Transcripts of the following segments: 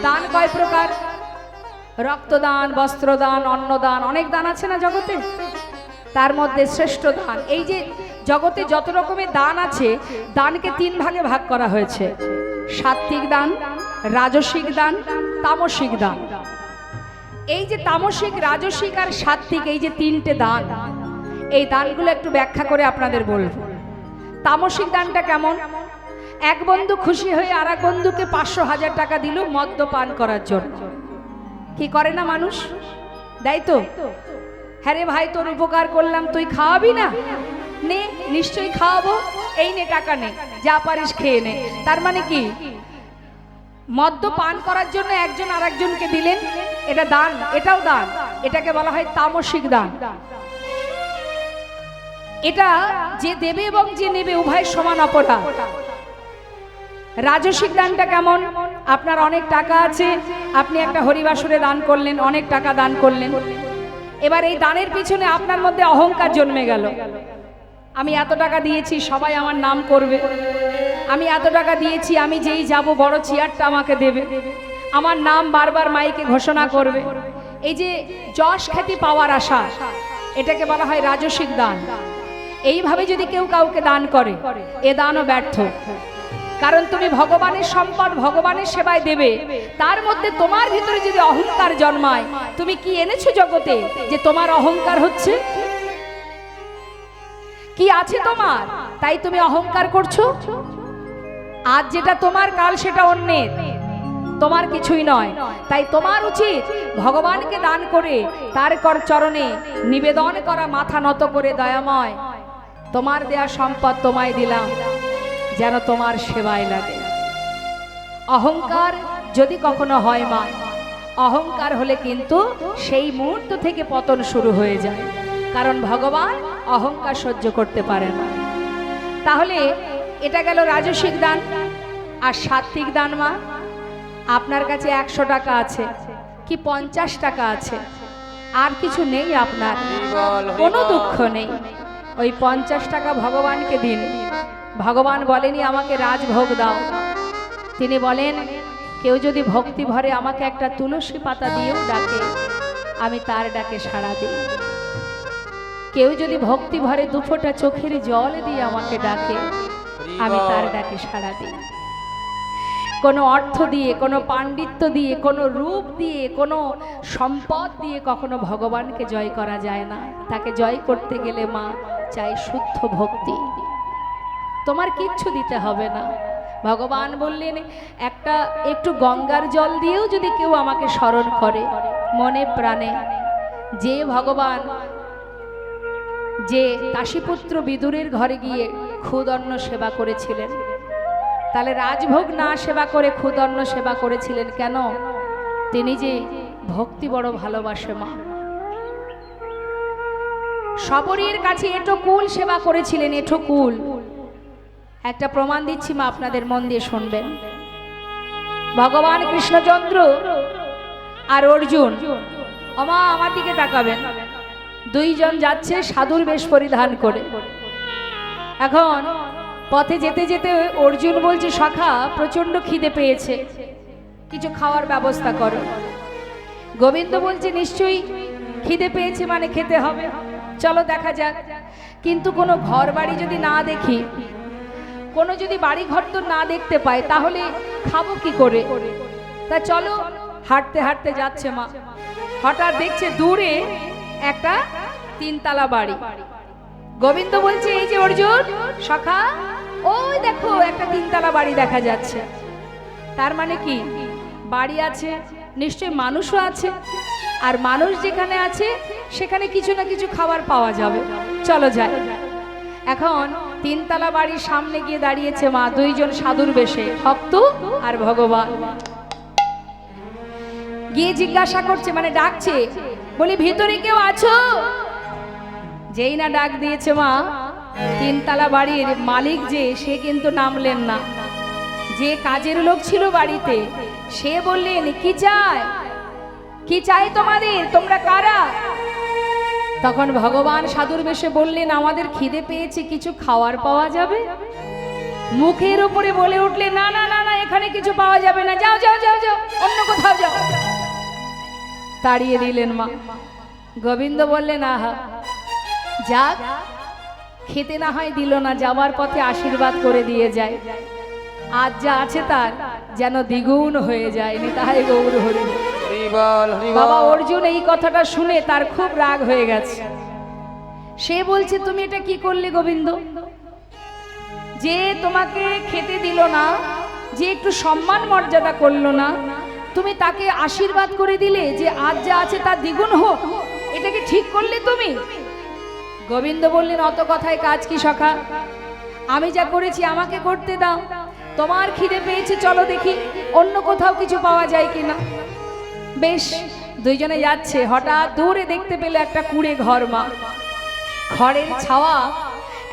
दान कय प्रकार रक्तदान वस्त्रदान अन्नदान अनेक दान आछे ना जगते तार मध्य श्रेष्ठ दान এই যে জগতে যত রকমের দান আছে দানকে তিন ভাগে ভাগ করা হয়েছে সাত্ত্বিক দান রাজসিক দান তামসিক দান এই যে তামসিক রাজসিক আর সাত্ত্বিক এই যে তিনটে দান এই দানগুলো একটু ব্যাখ্যা করে আপনাদের বলবো তামসিক দানটা কেমন এক বন্ধু খুশি হয়ে আরেক বন্ধুকে ৫০০,০০০ টাকা দিল মদ্যপান করার জন্য কি করে না মানুষ দেয় তো হ্যাঁ রে ভাই তোর উপকার করলাম তুই খাওয়াবি না নে নিশ্চয়ই খাওয়াবো এই নে টাকা নে যা পারিস খেয়ে নে তার মানে কি মদ্যপান করার জন্য একজন আরেকজনকে দিলেন এটা দান এটাও দান এটাকে বলা হয় তামসিক দান এটা যে দেবে এবং যে নেবে উভয় সমান অপরাধ রাজসিক দানটা কেমন আপনার অনেক টাকা আছে আপনি একটা হরিবাসরে দান করলেন অনেক টাকা দান করলেন এবার এই দানের পিছনে আপনার মধ্যে অহংকার জন্মে গেল আমি এত টাকা দিয়েছি সবাই আমার নাম করবে আমি এত টাকা দিয়েছি আমি যেই যাব বড় চেয়ারটা আমাকে দেবে আমার নাম বারবার মাইকে ঘোষণা করবে এই যে যশ খ্যাতি পাওয়ার আশা এটাকে বলা হয় রাজসিক দান এইভাবে যদি কেউ কাউকে দান করে এ দানও ব্যর্থ কারণ তুমি ভগবানের সম্পদ ভগবানের সেবায় দেবে তার মধ্যে তোমার ভিতরে যদি অহংকার জন্মায় তুমি কি এনেছো জগতে যে তোমার অহংকার হচ্ছে কি আছে তোমার তাই তুমি অহংকার করছো আজ যেটা তোমার কাল সেটা অন্যের তোমার কিছুই নয় তাই তোমার উচিত ভগবানকে দান করে তার চরণে নিবেদন করা মাথা নত করে দয়াময় তোমার দেয়া সম্পদ তোমায় দিলাম যেন তোমার সেবায় লাগে অহংকার যদি কখনো হয় মা অহংকার হলে কিন্তু সেই মুহূর্ত থেকে পতন শুরু হয়ে যায় কারণ ভগবান অহংকার সহ্য করতে পারে না তাহলে এটা গেল রাজসিক দান আর সাত্ত্বিক দান মা আপনার কাছে ১০০ টাকা আছে কি ৫০ টাকা আছে আর কিছু নেই আপনার কোনো দুঃখ নেই ওই ৫০ টাকা ভগবানকে দিন ভগবান বলেনি আমাকে রাজভোগ দাও তিনি বলেন কেউ যদি ভক্তি ভরে আমাকে একটা তুলসী পাতা দিয়েও ডাকে আমি তার ডাকে সাড়া দিই কেউ যদি ভক্তি ভরে দুফোঁটা চোখের জল দিয়ে আমাকে ডাকে আমি তার ডাকে সাড়া দিই কোনো অর্থ দিয়ে কোনো পাণ্ডিত্য দিয়ে কোনো রূপ দিয়ে কোনো সম্পদ দিয়ে কখনো ভগবানকে জয় করা যায় না তাকে জয় করতে গেলে মা চাই শুদ্ধ ভক্তি তোমার কিচ্ছু দিতে হবে না ভগবান বললেন একটু গঙ্গার জল দিয়েও যদি কেউ আমাকে স্মরণ করে মনে প্রাণে যে ভগবান যে কাশীপুত্র বিদুরের ঘরে গিয়ে ক্ষুদন্ন সেবা করেছিলেন তাহলে রাজভোগ না সেবা করে ক্ষুদন্ন সেবা করেছিলেন কেন তিনি যে ভক্তি বড় ভালোবাসে মা সবরীর কাছে এঁঠোকুল সেবা করেছিলেন এঁঠোকুল একটা প্রমাণ দিচ্ছি মা আপনাদের মন দিয়ে শুনবেন ভগবান কৃষ্ণচন্দ্র আর অর্জুন আমা আমার দিকে তাকাবেন দুইজন যাচ্ছে সাধুর বেশ পরিধান করে এখন পথে যেতে যেতে অর্জুন বলছে সখা প্রচন্ড খিদে পেয়েছে কিছু খাওয়ার ব্যবস্থা করো গোবিন্দ বলছে নিশ্চয়ই খিদে পেয়েছে মানে খেতে হবে চলো দেখা যাক কিন্তু কোনো ঘর বাড়ি যদি না দেখি কোনো যদি বাড়ি ঘর তো না দেখতে পাই তাহলে খাবো কি করে তা চলো হাঁটতে হাঁটতে যাচ্ছে মা হঠাৎ দেখছে দূরে একটা 3 তলা বাড়ি গোবিন্দ বলছে এই যে অর্জুন সখা ওই দেখো একটা 3 তলা বাড়ি দেখা যাচ্ছে তার মানে কি বাড়ি আছে নিশ্চয়ই মানুষও আছে আর মানুষ যেখানে আছে সেখানে কিছু না কিছু খাবার পাওয়া যাবে চলো যাই এখন 3 তলা বাড়ির সামনে গিয়ে দাঁড়িয়েছে মা দুইজন সাধুর বেশে ভক্ত আর ভগবান গিয়ে জিজ্ঞাসা করছে মানে ডাকছে বলি ভিতরে কেউ আছো যেই না ডাক দিয়েছে মা 3 তলা বাড়ির মালিক যে সে কিন্তু নামলেন না যে কাজের লোক ছিল বাড়িতে সে বললেন কি চাই তোমাদের তোমরা কারা তখন ভগবান সাধুর বেশে বললেন আমাদের খিদে পেয়েছে কিছু খাওয়ার পাওয়া যাবে মুখের উপরে বলে উঠলে, না না না না, এখানে কিছু পাওয়া যাবে না, যাও যাও যাও যাও, অন্য কোথাও যাও। তাড়িয়ে দিলেন মা। গোবিন্দ বললেন, আহা যাক, খেতে না হয় দিল না, যাবার পথে আশীর্বাদ করে দিয়ে যায়, আজ যা আছে তার যেন দ্বিগুণ হয়ে যায়। নিতাই গৌর হরি বল। বাবা অর্জুন এই কথাটা শুনে তার খুব রাগ হয়ে গেছে। সে বলছে, তুমি এটা কি করলে গোবিন্দ? যে তোমাকে খেতে দিল না, যে একটু সম্মান মর্যাদা করলো না, তুমি তাকে আশীর্বাদ করে দিলে যে আজ যা আছে তার দ্বিগুণ হোক, এটা কি ঠিক করলে তুমি? গোবিন্দ বললেন, অত কথায় কাজ কি সখা, আমি যা করেছি আমাকে করতে দাও। তোমার খিদে পেয়েছে, চলো দেখি অন্য কোথাও কিছু পাওয়া যায় কিনা। বেশ, দুইজনে যাচ্ছে। হঠাৎ দূরে দেখতে পেলে একটা কুঁড়ে ঘর মা, ঘরের ছাওয়া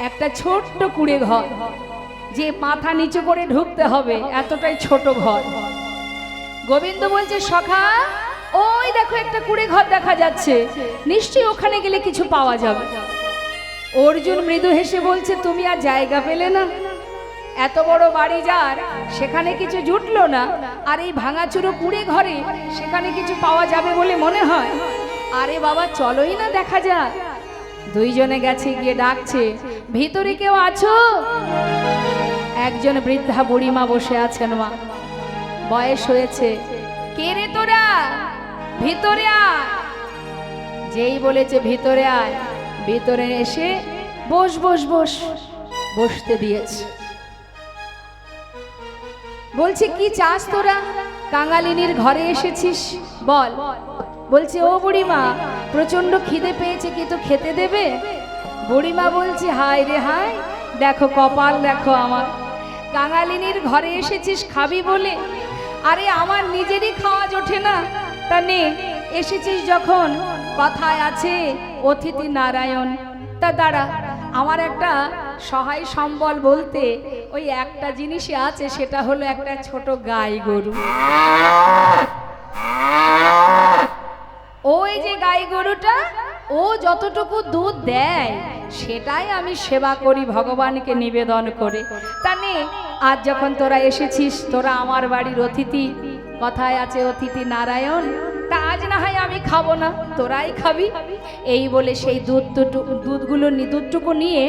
একটা ছোট্ট কুঁড়ে ঘর, যে মাথা নিচু করে ঢুকতে হবে এতটাই ছোট ঘর। গোবিন্দ বলছে, সখা ওই দেখো একটা কুঁড়ে ঘর দেখা যাচ্ছে, নিশ্চয়ই ওখানে গেলে কিছু পাওয়া যাবে। অর্জুন মৃদু হেসে বলছে, তুমি আর জায়গা পেলে না? এত বড় বাড়ি যার, সেখানে কিছু জুটলো না, আর এই ভাঙাচুরো কুঁড়ে ঘরে সেখানে কিছু পাওয়া যাবে বলে মনে হয়? আরে বাবা চলোই না, দেখা যাক। দুইজনে গেছে, গিয়ে ডাকছে, ভিতরে কেউ আছো? একজন বৃদ্ধা বুড়িমা বসে আছেন মা, বয়স হয়েছে। কে রে তোরা, ভিতরে আয়। যেই বলেছে ভিতরে আয়, ভিতরে এসে বস বস বস, বসতে দিয়েছে। বলছে, কি চাস তোরা? কাঙালিনীর ঘরে এসেছিস, বল। বলছে, ও বুড়িমা, প্রচন্ড খিদে পেয়েছে, কি তো খেতে দেবে? বুড়িমা বলছে, হায় রে হায়, দেখো কপাল দেখো আমার, কাঙালিনীর ঘরে এসেছিস খাবি বলে। আরে আমার নিজেরই খাওয়া জোটে না, তা নে, এসেছিস যখন, কথায় আছে অতিথি নারায়ণ। তা দাঁড়া, আমার একটা সহায় সম্বল বলতে ওই একটা জিনিসই আছে, সেটা হলো একটা ছোট গাই গরু। ওই যে গাই গরুটা, ও যতটুকু দুধ দেয় সেটাই আমি সেবা করি ভগবানকে নিবেদন করে। তা নে, আজ যখন তোরা এসেছিস, তোরা আমার বাড়ির অতিথি, কথায় আছে অতিথি নারায়ণ, তা আজ না হয় আমি খাবো না, তোরাই খাবি। এই বলে সেই দুধটুকু নিয়ে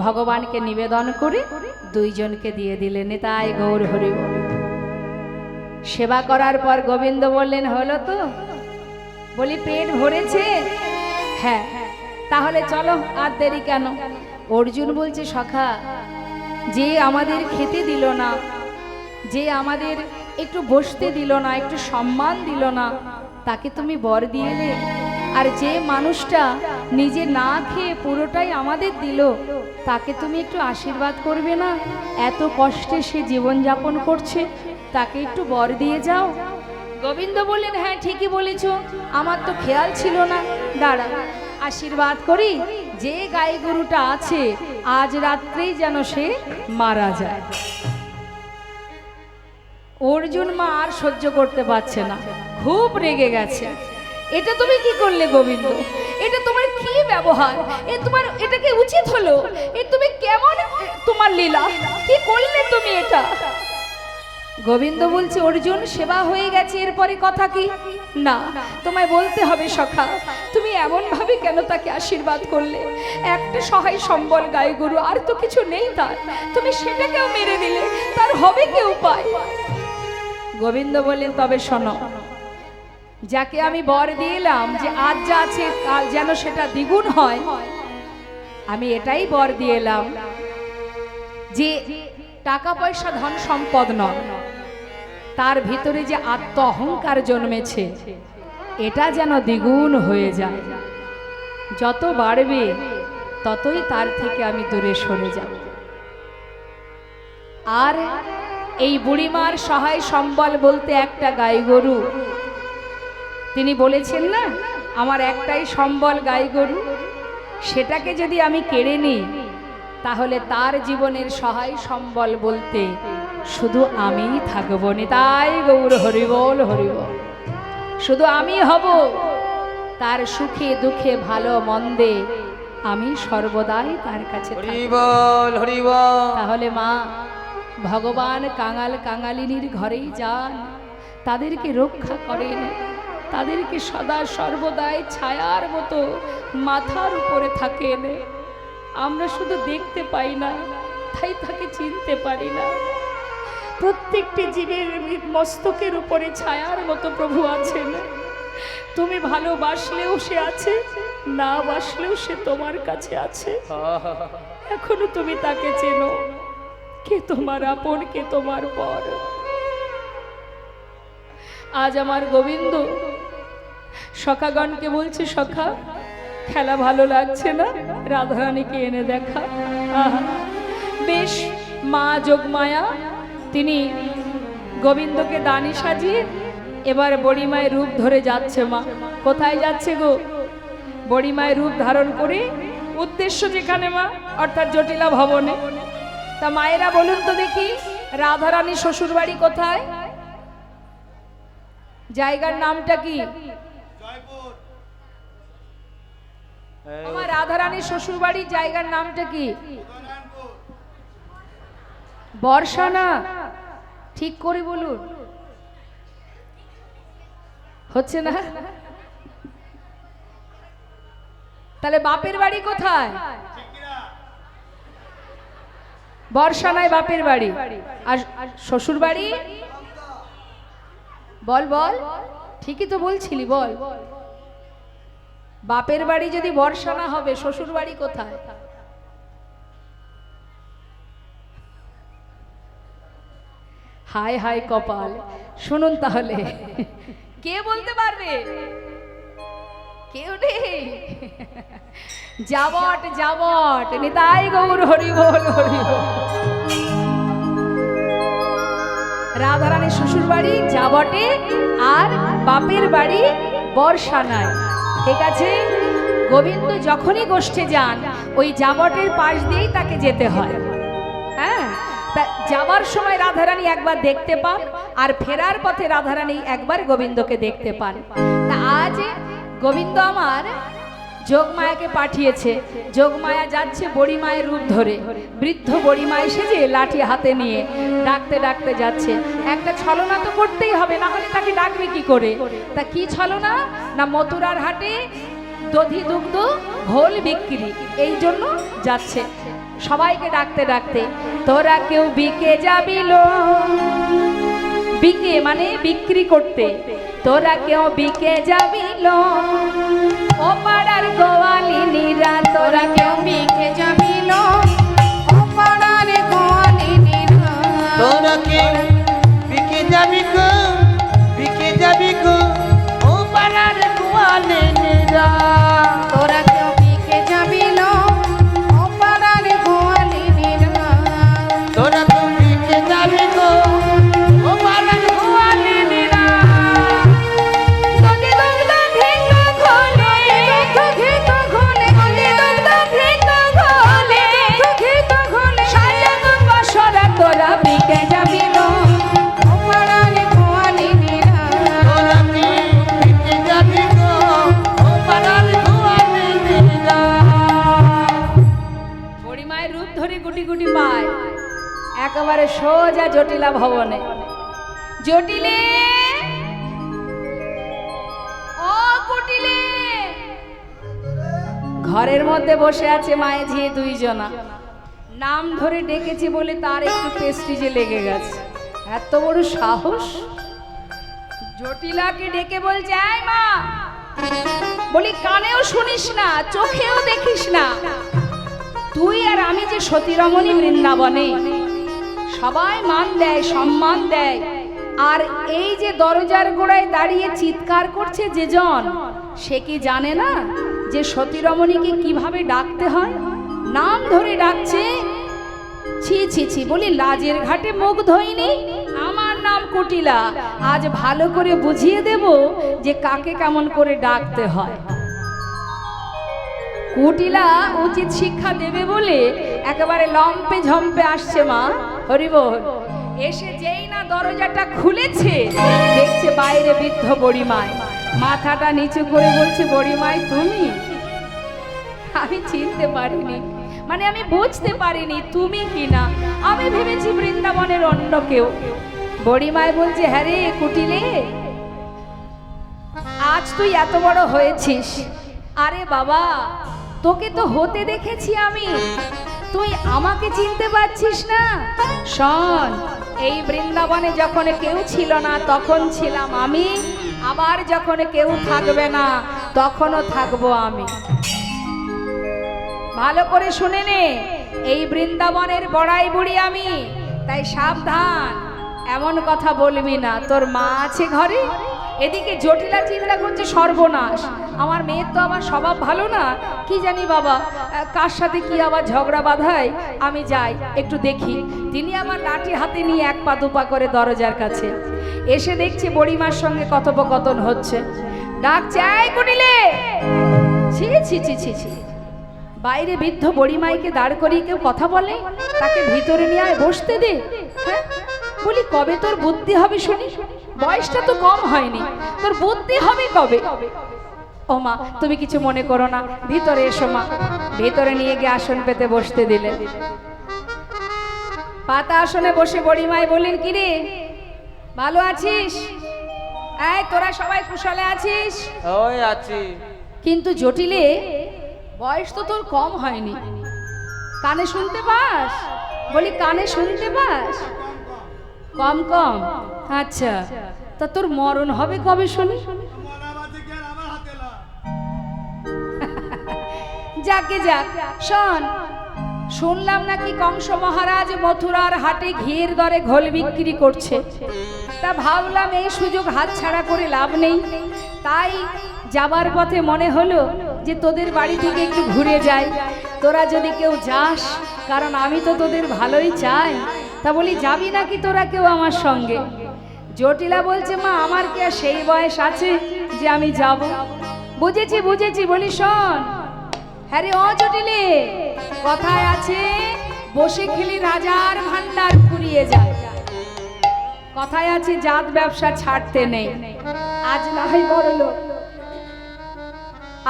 ভগবানকে নিবেদন করে দুইজনকে দিয়ে দিলেন। তাই গৌর হরি বল। সেবা করার পর গোবিন্দ বললেন, হলো তো? বলি, পেট ভরেছে? হ্যাঁ, তাহলে চলো, আর দেরি কেন? অর্জুন বলছে, সখা, যে আমাদের খেতে দিল না, যে আমাদের একটু বসতে দিল না, একটু সম্মান দিল না, তাকে তুমি বর দিয়েলে। আর যে মানুষটা নিজে না খেয়ে পুরোটাই আমাদের দিল, তাকে তুমি একটু আশীর্বাদ করবে না? এত কষ্টে সে জীবনযাপন করছে, তাকে একটু বর দিয়ে যাও। গোবিন্দ বললেন, হ্যাঁ ঠিকই বলেছ, আমার তো খেয়াল ছিল না, দাঁড়া আশীর্বাদ করি, যে গাই গরুটা আছে আজ রাত্রেই যেন সে মারা যায়। অর্জুন মা আর সহ্য করতে পারছে না, খুব রেগে গেছে। এটা তুমি কি করলে গোবিন্দ? এটা তোমার কি ব্যবহার? এটা কি উচিত হলো? তুমি কেমন, তোমার লীলা কি করলে তুমি এটা? গোবিন্দ বলছে, অর্জুন, সেবা হয়ে গেছে, এরপরে কথা কি? না, তোমায় বলতে হবে সখা, তুমি এমন ভাবে কেন তাকে আশীর্বাদ করলে? একটা সহায় সম্বল গাই গরু, আর তো কিছু নেই তার, তুমি সেটাকেও মেরে দিলে, তার হবে কি উপায়? গোবিন্দ বললেন, তবে শোনো, যাকে আমি বর দিলাম যে আজ যা আছে কাল যেন সেটা দ্বিগুণ হয়, আমি এটাই বর দিলাম যে টাকা পয়সা ধন সম্পদ নয়, তার ভিতরে যে আত্ম অহংকার জন্মেছে এটা যেন দ্বিগুণ হয়ে যায়। যত বাড়বে ততই তার থেকে আমি দূরে সরে যাব। আর এই বুড়িমার সহায় সম্বল বলতে একটা গাই গরু। তিনি বলেছেন না, আমার একটাই সম্বল গাই গরু, সেটাকে যদি আমি কেড়ে নিই তাহলে তার জীবনের সহায় সম্বল বলতে শুধু আমিই থাকবো। তাই গৌর হরিবল হরিবল, শুধু আমি হব তার সুখে দুঃখে ভালো মন্দে, আমি সর্বদাই তার কাছে থাকব। তাহলে মা, ভগবান কাঙাল কাঙালিনীর ঘরেই যান, তাদেরকে রক্ষা করেন, তাদেরকে সদা সর্বদাই ছায়ার মতো মাথার উপরে থাকেন। আমরা শুধু দেখতে পাই না, তাই তাকে চিনতে পারি না। প্রত্যেকটি জীবের মস্তকের উপরে ছায়ার মতো প্রভু আছেন। তুমি ভালোবাসলেও সে আছে, না বাসলেও সে তোমার কাছে আছে। এখনো তুমি তাকে চেনো, কে তোমার আপন, কে তোমার পর। আজ আমার গোবিন্দ সখাগণকে বলছে, সখা খেলা ভালো লাগছে না, রাধারানীকে এনে দেখা। বেশ, মা যোগমায়া তিনি গোবিন্দকে দানি সাজিয়ে এবার বড়িমায়ের রূপ ধরে যাচ্ছে। মা কোথায় যাচ্ছে গো? বড়িমায়ের রূপ ধারণ করে উদ্দেশ্য যেখানে মা, অর্থাৎ জটিলা ভবনে। তা মায়েরা বলুন তো দেখি, রাধারানী শ্বশুর বাড়ি কোথায়? জায়গার নামটা কি? আমার রাধারানীর শ্বশুর বাড়ির জায়গার নামটা কি? বর্ষা না? ঠিক করে বলুন, হচ্ছে না? তাহলে বাপের বাড়ি কোথায়? বর্ষা নয়, বাপের বাড়ি। আর শ্বশুর বাড়ি? বল বল, ঠিকই তো বলছিলি, বল। বাপের বাড়ি যদি বর্ষা না হবে, শ্বশুর বাড়ি কোথায়? হায় হায় কপাল। শুনুন তাহলে, কে বলতে পারবে? কেউ নেই? যাবট যাবট, নিতাই গৌর হরি বল, হরি বল। রাধারানীর শ্বশুর বাড়ি যাবটে, আর বাপের বাড়ি বর্ষানায়। ঠিক আছে? গোবিন্দ যখনই গোষ্ঠে যান, ওই যাবটের পাশ দিয়েই তাকে যেতে হয়। হ্যাঁ, তা যাবার সময় রাধারানী একবার দেখতে পান, আর ফেরার পথে রাধারানী একবার গোবিন্দকে দেখতে পান। তা আজ গোবিন্দ আমার যোগমায়াকে পাঠিয়েছে। যোগমায়া যাচ্ছে বড়িমায়ের রূপ ধরে, বৃদ্ধ বড়িমায় সেজে লাঠি হাতে নিয়ে ডাকতে ডাকতে যাচ্ছে। একটা ছলনা তো করতেই হবে, না হলে তাকে ডাকবে কি করে? তা কি ছলনা? না মথুরার হাটে দধি দুগ্ধ ঘোল বিক্রি, এই জন্য যাচ্ছে সবাইকে ডাকতে ডাকতে। তোরা কেউ বিকে যাবিল, বিকে মানে বিক্রি করতে। তোরা কেউ বিকে যাবিল ও পাড়ার গোয়ালিনীরা, তোরা কেউ বিকে যাবিল ও পাড়ার গোয়ালিনীরা। তোরা কেউ বিকে যাবি গো, বিকে যাবি গো ও পাড়ার গোয়ালিনীরা। তোরা কেউ বিকে যাবিল ও পাড়ার গোয়ালিনীরা। তোরা কেউ বিকে যাবি গো ও পাড়ার গোয়ালিনীরা। তোরা বিকে যাবিল ও পাড়ার গোয়ালিনীরা। তোরা কেউ বিকে যাবি গো ও পাড়ার গোয়ালিনীরা। বড়িমায়ের রূপ ধরে গুটি গুটি পায়, একেবারে সোজা জটিলা ভবনে। জটিলে, ও কুটিলে। ঘরের মধ্যে বসে আছে মায়ে ঝিয়ে দুইজনা। নাম ধরে ডেকেছি বলে তার একটু প্রেস্টিজে লেগে গেছে। এত বড় সাহস! জটিলাকে ডেকে বলছে, এই মা, বলি কানেও শুনিস না, চোখেও দেখিস না, তুই আর আমি যে সতীরমণী বৃন্দাবনে, সবাই মান দেয়, সম্মান দেয়, আর এই যে দরজার গোড়ায় দাঁড়িয়ে চিৎকার করছে যে জন, সে কি জানে না যে সতীরমণীকে কিভাবে ডাকতে হয়? নাম ধরে ডাকছে। ছি ছি ছি, বলি লাজের ঘাটে মুখ ধোইনি। আমার নাম কুটিলা, আজ ভালো করে বুঝিয়ে দেব যে কাকে কেমন করে ডাকতে হয়। কুটিলা উচিত শিক্ষা দেবে বলে একেবারে লম্পে ঝম্পে আসছে মা, হরিবল। এসে যেই না দরজাটা খুলেছে, দেখছে বাইরে বৃদ্ধ বড়িমায়, মাথাটা নিচু করে বলছে, বড়িমায় তুমি? আমি চিনতে পারিনি। মানে আমি বুঝতে পারিনি তুমি কিনা, আমি ভেবেছি বৃন্দাবনের অন্য কেউ। বড়িমায় বলছে, হ্যাঁ রে কুটিলে, আজ তুই এত বড় হয়েছিস। আরে বাবা, তোকে তো হতে দেখেছি আমি, তুই আমাকে চিনতে পারছিস না? শোন, এই বৃন্দাবনে যখন কেউ ছিল না তখন ছিলাম আমি, আবার যখন কেউ থাকবে না তখনও থাকবো আমি। ভালো করে শুনে নে, এই বৃন্দাবনের বড়াই বুড়ি আমি, তাই সাবধান, এমন কথা বলবি না। তোর মা আছে ঘরে, এদিকে জটিলা চিন্তা করছে সর্বনাশ, আমার মেয়ের তো আবার স্বভাব ভালো না, কি জানি বাবা কার সাথে কি আবার ঝগড়া বাঁধায়। আমি যাই একটু দেখি। তিনি আমার লাঠি হাতে নিয়ে এক পা দুপা করে দরজার কাছে এসে দেখছে বড়িমার সঙ্গে কথোপকথন হচ্ছে। ডাক চাই কুটিলে, ছি ছি ছি ছি ছি, বাইরে বৃদ্ধ বড়িমাইকে দাঁড় করিয়ে কেউ কথা বলে, তাকে ভিতরে নিয়ে আয়, বসতে দে। হ্যাঁ বলি, কবে তোর বুদ্ধি হবে শুনি? বয়সটা তো কম হয়নি, তোর বুদ্ধি হবে কবে? ও মা, তুমি কিছু মনে করো না, ভিতরে এসো মা। ভিতরে নিয়ে গিয়ে আসন পেতে বসতে দিলে। পাতা আসনে বসে বড়িমাই বললেন, কিরে ভালো আছিস? এই তোরা সবাই কুশলে আছিস? ওই আছি। কিন্তু জটিলে, বয়স তো তোর কম হয়নি, কানে শুনতে পাস? বলি কানে শুনতে পাস? কম কম, আচ্ছা, তা তোর মরণ হবে কবে শুনি? যাকে যাক, শোন, শুনলাম নাকি কংস মহারাজ মথুরার হাটে ঘিয়ের দরে ঘোল বিক্রি করছে, তা ভাবলাম এই সুযোগ হাতছাড়া করে লাভ নেই, তাই যাবার পথে মনে হলো যে তোদের বাড়ি থেকে একটু ঘুরে যাই, তোরা যদি কেউ যাস, কারণ আমি তো তোদের ভালোই চাই। তা বলি, যাবি নাকি তোরা কেউ আমার সঙ্গে? জটিলা বলছে, মা আমার কি আর সেই বয়স আছে যে আমি যাব? বুঝেছি বুঝেছি। বলি শোন, হ্যাঁ রে ও জটিলে, কথায় আছে বসে খেলি রাজার ভান্ডার ফুরিয়ে যায়, কথায় আছে জাত ব্যবসা ছাড়তে নেই। আজ না হয় বড়লোক,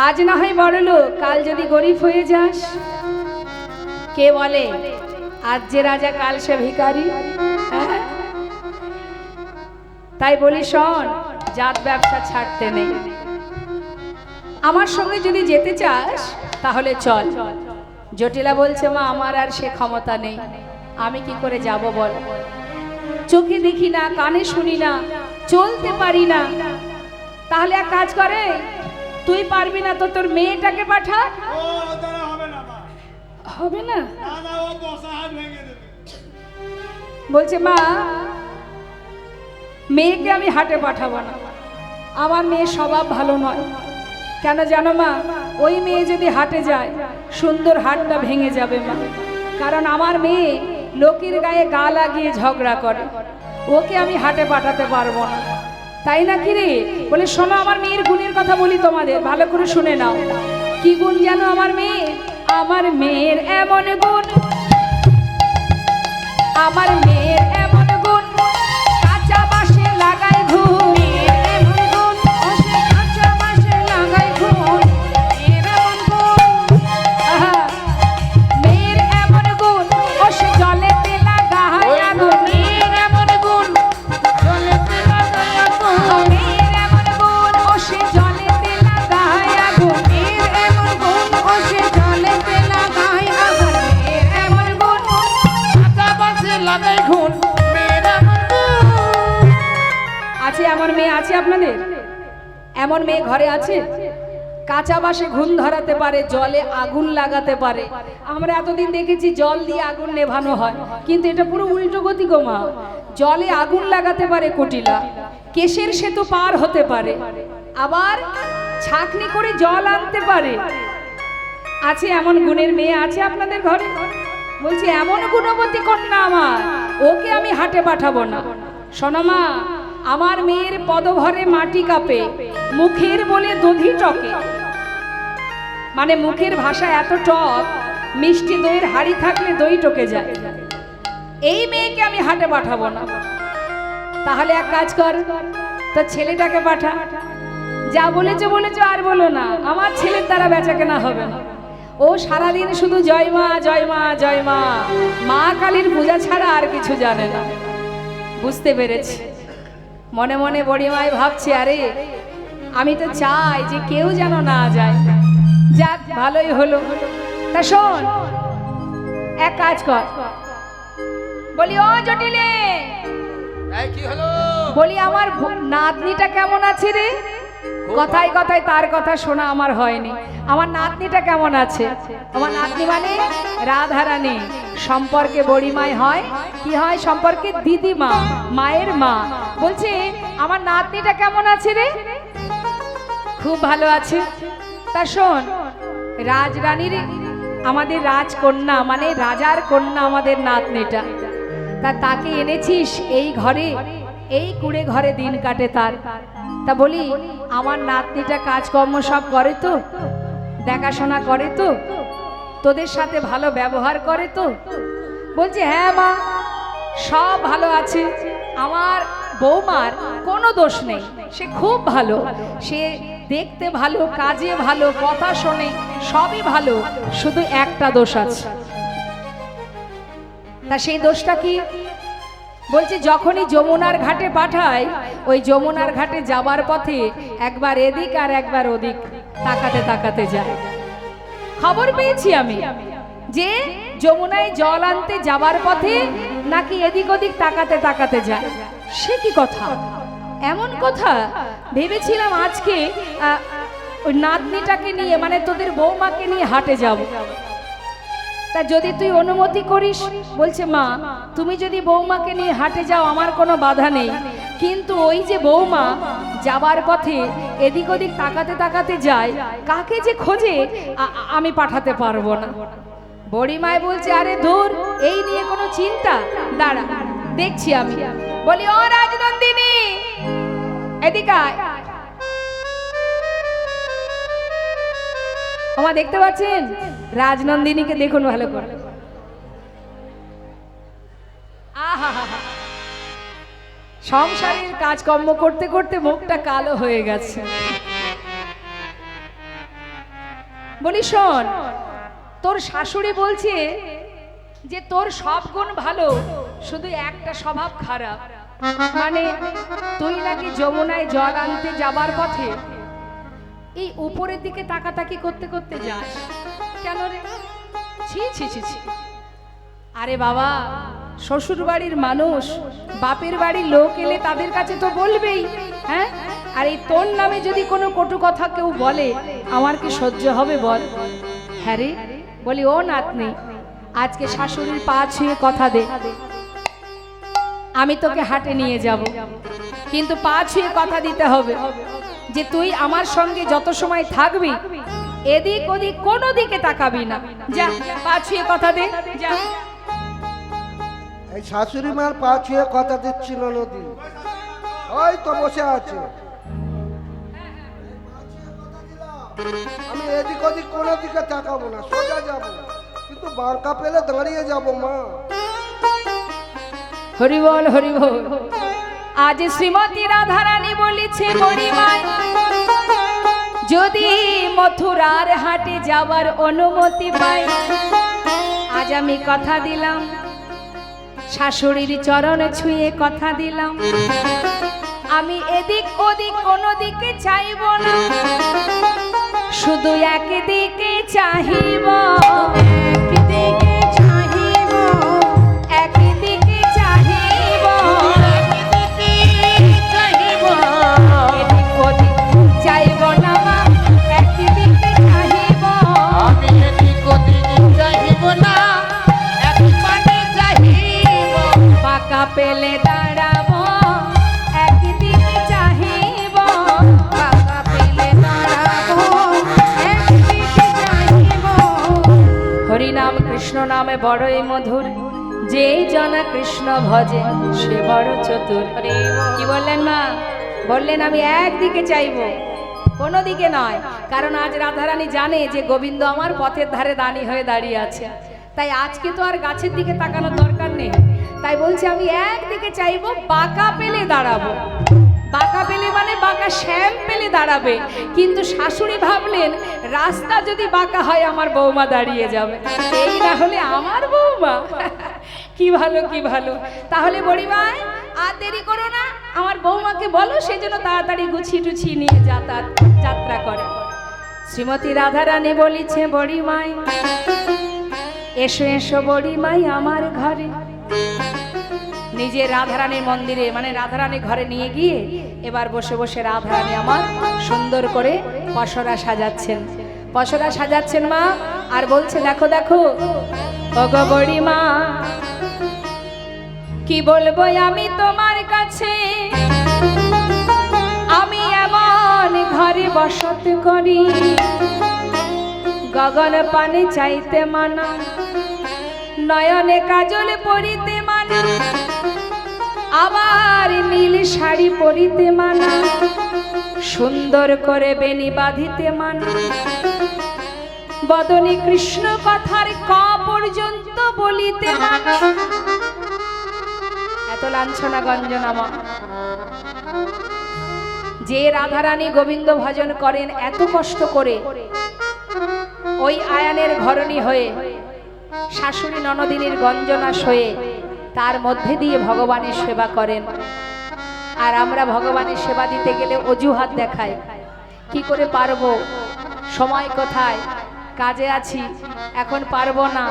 আজ না হয় বড়লোক, কাল যদি গরিব হয়ে যাস, কে বলে আজ যে রাজা কাল সে ভিখারি? হ্যাঁ? তাই বলি শোন, জাত ব্যবসা ছাড়তে নেই। আমার সঙ্গে যদি যেতে চাস তাহলে চল। জটিলা বলছে, মা আমার আর সে ক্ষমতা নেই, আমি কি করে যাব বল? চোখে দেখি না, কানে শুনি না, চলতে পারি না। তাহলে এক কাজ করে, তুই পারবি না তো তোর মেয়েটাকে পাঠা। হবে না? বলছে, মা মেয়েকে আমি হাটে পাঠাবো না, আমার মেয়ের স্বভাব ভালো নয়। কেন জানো মা? ওই মেয়ে যদি হাটে যায়, সুন্দর হাটটা ভেঙে যাবে মা, কারণ আমার মেয়ে লোকের গায়ে গা লাগিয়ে ঝগড়া করে, ওকে আমি হাটে পাঠাতে পারবো না। তাই না কি রে? বলে, শোনো, আমার মেয়ের গুণের কথা বলি তোমাদের, ভালো করে শুনে নাও। কি গুণ জানো আমার মেয়ে? আমার মেয়ের এমন গুণ, আমার মেয়ের এমন গুণ, কাঁচা বাঁশে লাগায় ঘুম। এমন গুণ, কাঁচা বাঁশে লাগায় ঘুম। এমন গুণ, মেয়ের এমন গুণ, ও সে জলেতে লাগায় আগুন। মেয়ের এমন গুণ, জলেতে লাগায় আগুন। মেয়ের এমন গুণ, ও সে জলেতে লাগায় আগুন। মেয়ের এমন গুণ, ও সে জলেতে লাগায় আগুন। মেয়ের এমন গুণ, কাঁচা বাঁশে লাগাই ঘুন। মেয়ের এমন গুণ। আছে এমন মেয়ে? আছে আপনাদের এমন মেয়ে ঘরে আছে? কাঁচা বাঁশে ঘুম ধরাতে পারে, জলে আগুন লাগাতে পারে। আমরা এতদিন দেখেছি জল দিয়ে আগুন নেভানো হয়, কিন্তু এটা পুরো উল্টো গতি গো মা। জলে আগুন লাগাতে পারে কুটিলা, কেশের সেতু পার হতে পারে, আবার ছাঁকনি করে জল আনতে পারে। আছে এমন গুণের মেয়ে আছে আপনাদের ঘরে? বলছি, এমন গুণবতী কন্যা আমার, ওকে আমি হাটে পাঠাবো না। শোনো মা, আমার মেয়ের পদভরে মাটি কাঁপে, মুখের বলে দধি টকে। মানে মুখের ভাষা এত টক, মিষ্টি দইয়ের হাড়ি থাকলে দই টকে যায়। এই মেয়েকে আমি হাটে পাঠাবো না। তাহলে এক কাজ কর, তোর ছেলেটাকে পাঠা। যা বলেছো বলেছো, আর বলো না, আমার ছেলের দ্বারা বেচা কেনা হবে না। ও সারাদিন শুধু জয় মা জয় মা জয় মা, মা কালীর পূজা ছাড়া আর কিছু জানে না। বুঝতে পেরেছি। মনে মনে বড়িমাই ভাবছে, আরে আমি তো চাই যে কেউ যেন না যায়। যাক, ভালোই হলো। তা শোন, এক কাজ কর, বলি ও জটিলে, এই কি হলো? বলি আমার নাতনিটা কেমন আছে রে? কথায় কথায় তার কথা শোনা আমার হয়নি। আমার নাতনিটা কেমন আছে? আমার নাতনি মানে রাধারানী, সম্পর্কে বড়িমাই হয়, কি হয় সম্পর্কে? দিদিমা, মায়ের মা। বলছে আমার নাতনিটা কেমন আছে রে? খুব ভালো আছে। তা শোন, রাজরানীর, আমাদের রাজকন্যা মানে রাজার কন্যা আমাদের নাতনিটা, তা তাকে এনেছিস এই ঘরে, এই কুড়ে ঘরে দিন কাটে তার। তা বলি আমার নাতনিটা কাজকর্ম সব করে তো, দেখাশোনা করে তো, তোদের সাথে ভালো ব্যবহার করে তো? বলছে হ্যাঁ মা, সব ভালো আছে। আমার বৌমার কোনো দোষ নেই, সে খুব ভালো, সে দেখতে ভালো, কাজে ভালো, কথা শোনে, সবই ভালো, শুধু একটা দোষ আছে। তা সেই দোষটা কি? বলছে যখনই যমুনার ঘাটে পাঠায়, ওই যমুনার ঘাটে যাবার পথে একবার এদিক আর একবার ওদিক তাকাতে তাকাতে যায়। খবর পেয়েছি আমি যে যমুনায় জল আনতে যাবার পথে নাকি এদিক ওদিক তাকাতে তাকাতে যায়। সে কি কথা? এমন কথা ভেবেছিলাম আজকে ওই নাতনিটাকে নিয়ে, মানে তোদের বৌমাকে নিয়ে হাটে যাব। তা যদি তুই অনুমতি করিস। বলছে মা, তুমি যদি বৌমাকে নিয়ে হাটে যাও আমার কোনো বাধা নেই, কিন্তু ওই যে বৌমা যাবার পথে এদিক ওদিক তাকাতে তাকাতে যায়, কাকে যে খোঁজে আমি পাঠাতে পারবো না। বড়িমাই বলছে আরে ধুর, এই নিয়ে কোনো চিন্তা, দাঁড়া দেখছি আমি। বলি ও রাজনন্দিনী, এদিকে আয়। আমার দেখতে পাচ্ছেন রাজনন্দিনীকে? দেখুন ভালো করে। আহা, সংসারের কাজকর্ম করতে করতে মুখটা কালো হয়ে গেছে। বলি শোন, তোর শাশুড়ি বলছে যে তোর সব গুণ ভালো, শুধু একটা স্বভাব খারাপ। মানে তুই নাকি যমুনায় জল আনতে যাবার পথে এই উপরের দিকে তাকাতাকি করতে করতে যাস কেন রে? ছি ছি ছি ছি। আরে বাবা, শ্বশুর বাড়ির মানুষ, বাপের বাড়ির লোক এলে তাদের কাছে তো বলবেই, হ্যাঁ? আর এই তোর নামে যদি কোনো কটু কথা কেউ বলে, আমার কি সহ্য হবে বল? হ্যাঁ রে। বলি ও নাতনি, আজকে শাশুড়ির পা ছুঁয়ে কথা দে, আমি তোকে হাটে নিয়ে যাব, কিন্তু পা ছুঁয়ে কথা দিতে হবে যে তুই আমার সঙ্গে যত সময় থাকবি এদিক ওদিক কোনো দিকে তাকাবি না। যা, পা ছুঁয়ে কথা দে, যা। এই শাশুড়ি মার পা ছুঁয়ে কথা দিচ্ছিল নদী, ওই তো বসে আছে। আমি এদিক ওদিক কোনো দিকে তাকাবো না, সোজা যাব, কিন্তু বাঁকা পেলে দাঁড়িয়ে যাব মা। হরি বল হরি বল। আজ শ্রীমতী রাধারানী বলেছে বড়িমাই, যদি মথুরার হাটে যাবার অনুমতি পাই, আজ আমি কথা দিলাম, শাশুড়ির চরণে ছুঁয়ে কথা দিলাম, আমি এদিক ওদিক কোনো দিকে চাইব না, শুধু একদিকে চাহিব, একদিকে চাহিব, একদিকে চাহিব, একদিকে চাহিব, এদিক ওদিক চাইব না, একদিকে চাহিব, আমি এদিক ওদিক চাহিব না, একবারে চাহিব, পাকা পেলে দাঁড়াবো, একদিকে চাহিব, পাকা পেলে দাঁড়াবো, একদিকে চাহিব। হরিনাম কৃষ্ণ নামে বড়ই মধুর, যেই জন কৃষ্ণ ভজে সে বড় চতুর। কি বললেন মা? বললেন আমি একদিকে চাইবো, কোনো দিকে নয়। কারণ আজ রাধারানী জানে যে গোবিন্দ আমার পথের ধারে দাঁড়ি হয়ে দাঁড়িয়ে আছে, তাই আজকে তো আর গাছের দিকে তাকানোর দরকার নেই। তাই বলছে আমি একদিকে চাইবো, বাঁকা পেলে দাঁড়াবো। বাঁকা পেলে মানে বাঁকা শ্যাম পেলে দাঁড়াবে, কিন্তু শাশুড়ি ভাবলেন রাস্তা যদি বাঁকা হয় আমার বৌমা দাঁড়িয়ে যাবে, এই না হলে আমার বৌমা। কি ভালো কি ভালো। তাহলে বড়িমাই আর দেরি করো না, আমার বৌমাকে বলো সেজন্য তাড়াতাড়ি গুছিয়ে টুছিয়ে নিয়ে যাত্রা করে। শ্রীমতী রাধারানী বলিছে বড়িমাই এসো এসো বড়িমাই আমার ঘরে। নিজে রাধারানীর মন্দিরে মানে রাধারানীর ঘরে নিয়ে গিয়ে এবার বসে বসে রাধারানী আমার সুন্দর করে পসরা সাজাচ্ছেন, পসরা সাজাচ্ছেন মা। আর বলছে দেখো দেখো ওগো বড়িমা, কি বলবো আমি তোমার কাছে, আমি এমন ঘরে বসত করি, গগন পানে চাইতে মানা, নয়নে কাজল পরিতে মানা, আবার নীল শাড়ি পরিতে মানা, সুন্দর করে বেনি বাঁধিতে মানা, বদনে কৃষ্ণ কথার ক পর্যন্ত বলিতে মানা। এত লাঞ্ছনা গঞ্জনা মা। যে রাধারানী গোবিন্দ ভজন করেন এত কষ্ট করে, ওই আয়ানের ঘরণী হয়ে শাশুড়ি ননদিনীর গঞ্জনা সয়ে তার মধ্যে দিয়ে ভগবানের সেবা করেন। আর আমরা ভগবানের সেবা দিতে গেলে অজুহাত দেখাই, কি করে পারবো, সময় কোথায়, কাজে আছি, এখন পারবো না,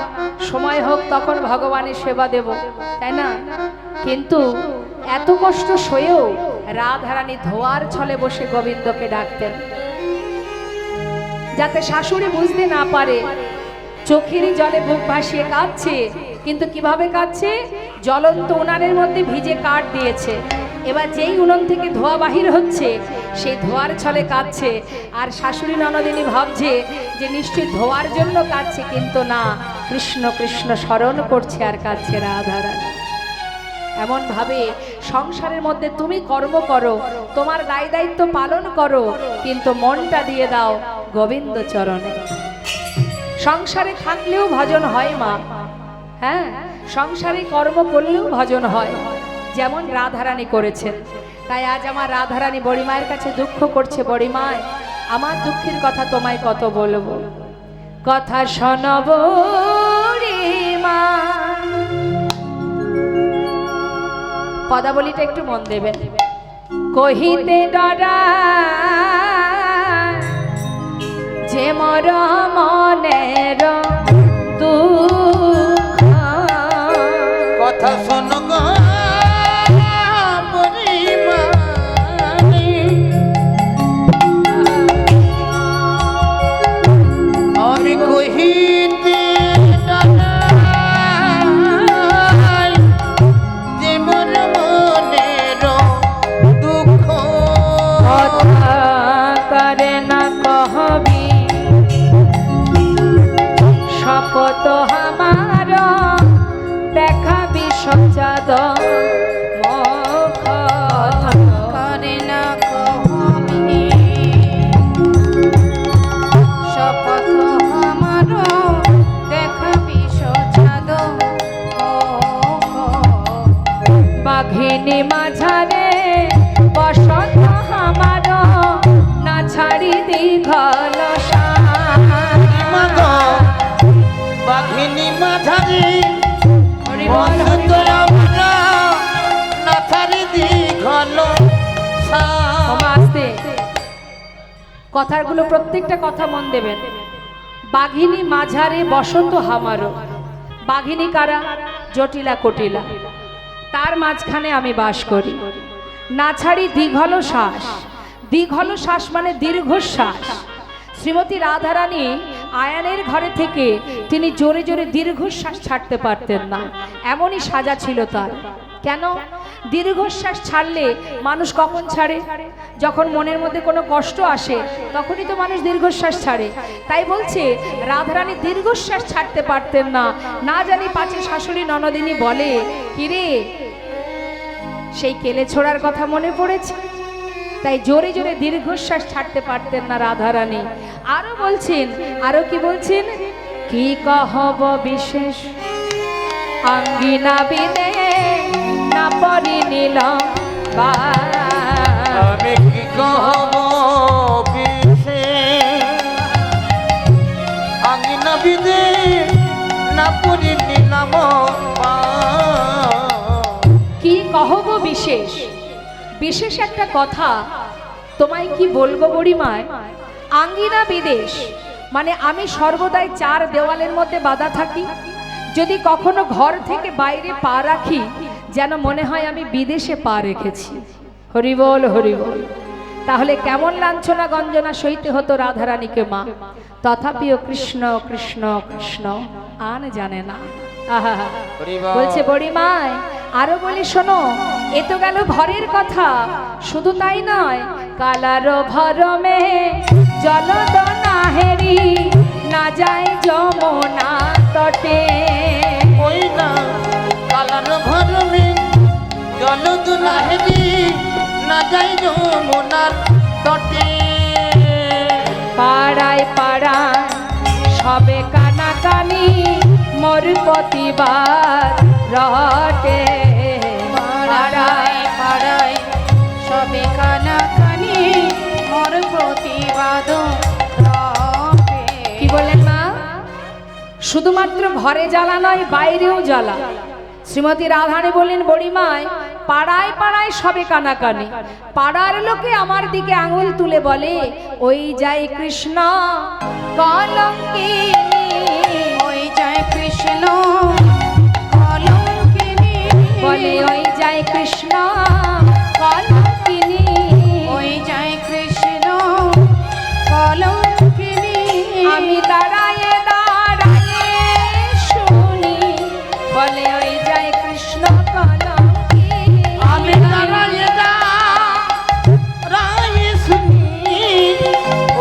সময় হোক তখন ভগবানের সেবা দেব, তাই না? কিন্তু এত কষ্ট সয়েও রাধারানী ধোয়ার ছলে বসে গোবিন্দকে ডাকতেন, যাতে শাশুড়ি বুঝতে না পারে। চোখেরই জলে বুক ভাসিয়ে কাঁদছে, কিন্তু কিভাবে কাঁদছে? জ্বলন্ত উনানের মধ্যে ভিজে কাঠ দিয়েছে, এবার যেই উনুন থেকে ধোঁয়া বাহির হচ্ছে সেই ধোঁয়ার ছলে কাঁদছে। আর শাশুড়ি ননদিনী ভাবছে যে নিশ্চয়ই ধোঁয়ার জন্য কাঁদছে, কিন্তু না, কৃষ্ণ কৃষ্ণ স্মরণ করছে আর কাঁদছে রাধারানী। এমন ভাবে সংসারের মধ্যে তুমি কর্ম করো, তোমার দায় দায়িত্ব পালন করো, কিন্তু মনটা দিয়ে দাও গোবিন্দ চরণে। সংসারে থাকলেও ভজন হয় মা, হ্যাঁ, সংসারে কর্ম করলেও ভজন হয়, যেমন রাধারানী করেছেন। তাই আজ আমার রাধারানী বড়িমায়ের কাছে দুঃখ করছে, বড়িমায় আমার দুঃখের কথা তোমায় কত বলবো, কথা শোনব রে মা। পদাবলীটা একটু মন দেবেন। কহিতে ডরা যে মর মনের দুঃখ, কথা শোনো গো বড়িমা, আমি কহিতে ডরাই যে মোর মনের দুঃখ, কথা করে না কহবি শপথ আমার, দেখাবি সচাদ মুখ, করে না কহবি শপথ আমার, দেখাবি সচাদ মুখ। বাঘিনী মাঝারে বসত আমার, না ছাড়ি দীঘল মাগো বাঘিনী মাঝারি বসন্ত আমরা, না ছাড়ি দীঘল আসতে। কথাগুলো প্রত্যেকটা কথা মন দেবেন। বাঘিনী মাঝারে বসন্ত হামারো, বাঘিনী কারা? জটিলা কটিলা, তার মাঝখানে আমি বাস করি। না ছাড়ি দীঘল শ্বাস, দীঘল শ্বাস মানে দীর্ঘশ্বাস। শ্রীমতী রাধারানী আয়ানের ঘরে থেকে তিনি জোরে জোরে দীর্ঘশ্বাস ছাড়তে পারতেন না, এমনই সাজা ছিল তার। কেন? দীর্ঘশ্বাস ছাড়লে মানুষ কখন ছাড়ে? যখন মনের মধ্যে কোনো কষ্ট আসে তখনই তো মানুষ দীর্ঘশ্বাস ছাড়ে। তাই বলছে রাধারানী দীর্ঘশ্বাস ছাড়তে পারতেন না। না জানি পাছে শাশুড়ি ননদিনী বলে, কিরে সেই কেলে ছোড়ার কথা মনে পড়েছে? তাই জোরে জোরে দীর্ঘশ্বাস ছাড়তে পারতেন না রাধারানী। আরো বলছেন, আরো কি বলছেন? কি কহব বিশেষ আঙ্গিনা বিনে না পরি নিলাম আমি কি কহব বিষে আঙিনা বিদে না পুরি নিলাম কি কহব বিশেষ বিশেষ একটা কথা তোমায় কি বলবো বুড়িমায়। আঙ্গিনা বিদেশ মানে আমি সর্বদাই চার দেওয়ালের মধ্যে বাঁধা থাকি। যদি কখনো ঘর থেকে বাইরে পা রাখি যেন মনে হয় আমি বিদেশে পা রেখেছি। হরিবল হরিবল। তাহলে কেমন লাঞ্ছনা গঞ্জনা সইতে হতো রাধারানীকে মা। তথাপিও কৃষ্ণ কৃষ্ণ কৃষ্ণ আন জানে না। আহা বলছে বড়িমায় আরো বলি শোনো, এ তো গেল ভরের কথা, শুধু তাই নয় কালার ভরমে জলদনা হেরি না যায় যমুনা তটে। ওই না কালার ভরমে জলদনা হেরি না যায় যমুনার তটে। পাড়ায় পাড়ায় সবে কানাকানি মোর প্রতিবাদ রটে। পাড়ায় পাড়ায় সবে কানাকানি মোর প্রতিবাদ রবে। কি বলেন মা? শুধুমাত্র ঘরে জ্বালা নয় বাইরেও জ্বালা। শ্রীমতী রাধারানী বললেন বড়িমায় পাড়ায় পাড়ায় সবে কানাকানি। পাড়ার লোকে আমার দিকে আঙুল তুলে বলে ওই যাই কৃষ্ণ কলঙ্কিনী, ওই যায় কৃষ্ণ কলঙ্কিনী, বলে ওই যাই কৃষ্ণ কলঙ্কিনী, ওই যায় কৃষ্ণ কলঙ্কিনী। আমি দাঁড়ায়ে দাঁড়ায়ে শুনি বলে ওই যাই কৃষ্ণ কলঙ্কিনী। আমি দাঁড়ায়ে দাঁড়ায়ে শুনি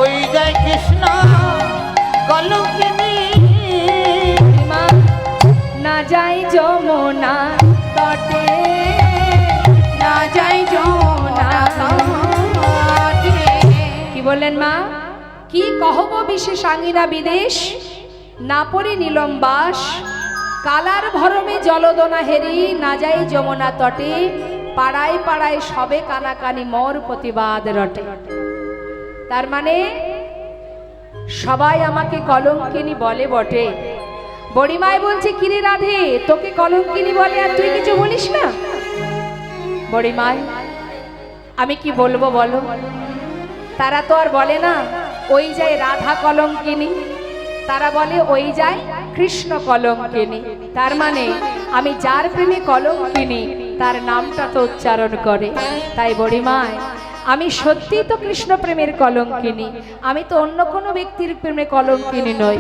ওই যায় কৃষ্ণ কলঙ্কিনী। মা না যাই যমুনা তটে, না যাই যমুনা তটে। কি বললেন মা? কি কহব বিশেষ আঙ্গিনা বিদেশ না পড়ি নীলম্বাস কালার ভরমে জলদনা হেরি না যাই যমুনা তটে। পাড়ায় পাড়ায় সবে কানাকানি মোর প্রতিবাদ রটে। তার মানে সবাই আমাকে কলঙ্কিনী বলে বটে। বড়িমায় বলছে কিরে রাধে তোকে কলঙ্কিনী বলে আর তুই কিছু বলিস না? বড়িমায় আমি কি বলবো বলো? তারা তো আর বলে না ওই যায় রাধা কলঙ্কিনী, তারা বলে ওই যায় কৃষ্ণ কলঙ্কিনী। তার মানে আমি যার প্রেমে কলঙ্কিনী তার নামটা তো উচ্চারণ করে। তাই বড়িমায় আমি সত্যিই তো কৃষ্ণ প্রেমের কলঙ্কিনী, আমি তো অন্য কোনো ব্যক্তির প্রেমে কলঙ্কিনী নই।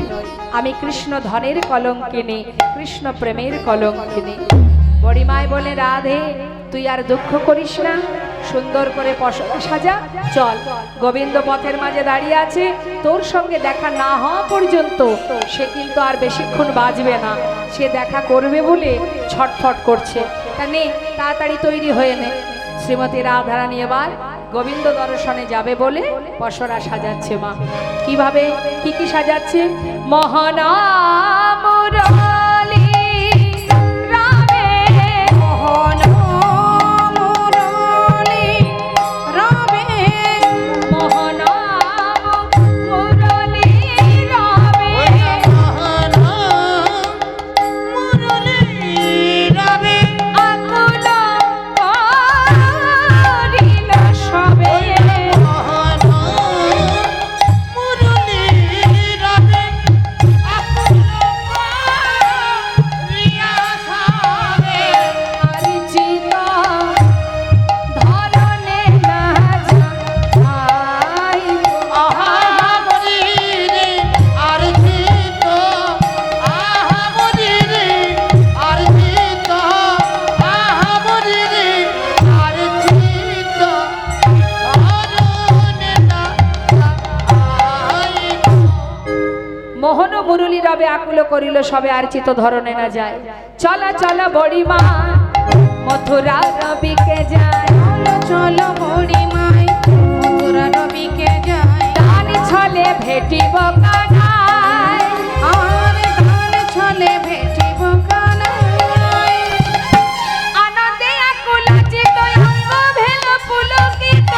আমি কৃষ্ণ ধনের কলঙ্কিনী, কৃষ্ণ প্রেমের কলঙ্কিনী। বড়িমায় বলে রাধে তুই আর দুঃখ করিস না, সুন্দর করে পশরা সাজা, চল গোবিন্দ পথের মাঝে দাঁড়িয়ে আছে, তোর সঙ্গে দেখা না হওয়া পর্যন্ত সে কিন্তু আর বেশিক্ষণ বাঁচবে না। সে দেখা করবে বলে ছটফট করছে, তা নে তাড়াতাড়ি তৈরি হয়ে নে। শ্রীমতী রাধারানী এবার গোবিন্দ দর্শনে যাবে বলে পশরা সাজাচ্ছে মা। কিভাবে কি কি সাজাচ্ছে? মহানা মুরলী রাবে, মোহন মুরলী রবে, মহানা মুরলী রাবে, আকুল করিল সবে, আরজিত ধরনে না যায়। মোহন মুরলী রবে আকুল করিল সবে আর চিত ধরনে না যায়। চলা চলা বড়িমা মথুরা রবিকে যায়, চলো চলো বড়িমায় মথুরা রবিকে যায়। দান ছলে ভেটিব কানায়, আর ধান ছলে ভেটিব কানায়। আনন্দে আকুল চিত অঙ্গ ভেল পুলকিত,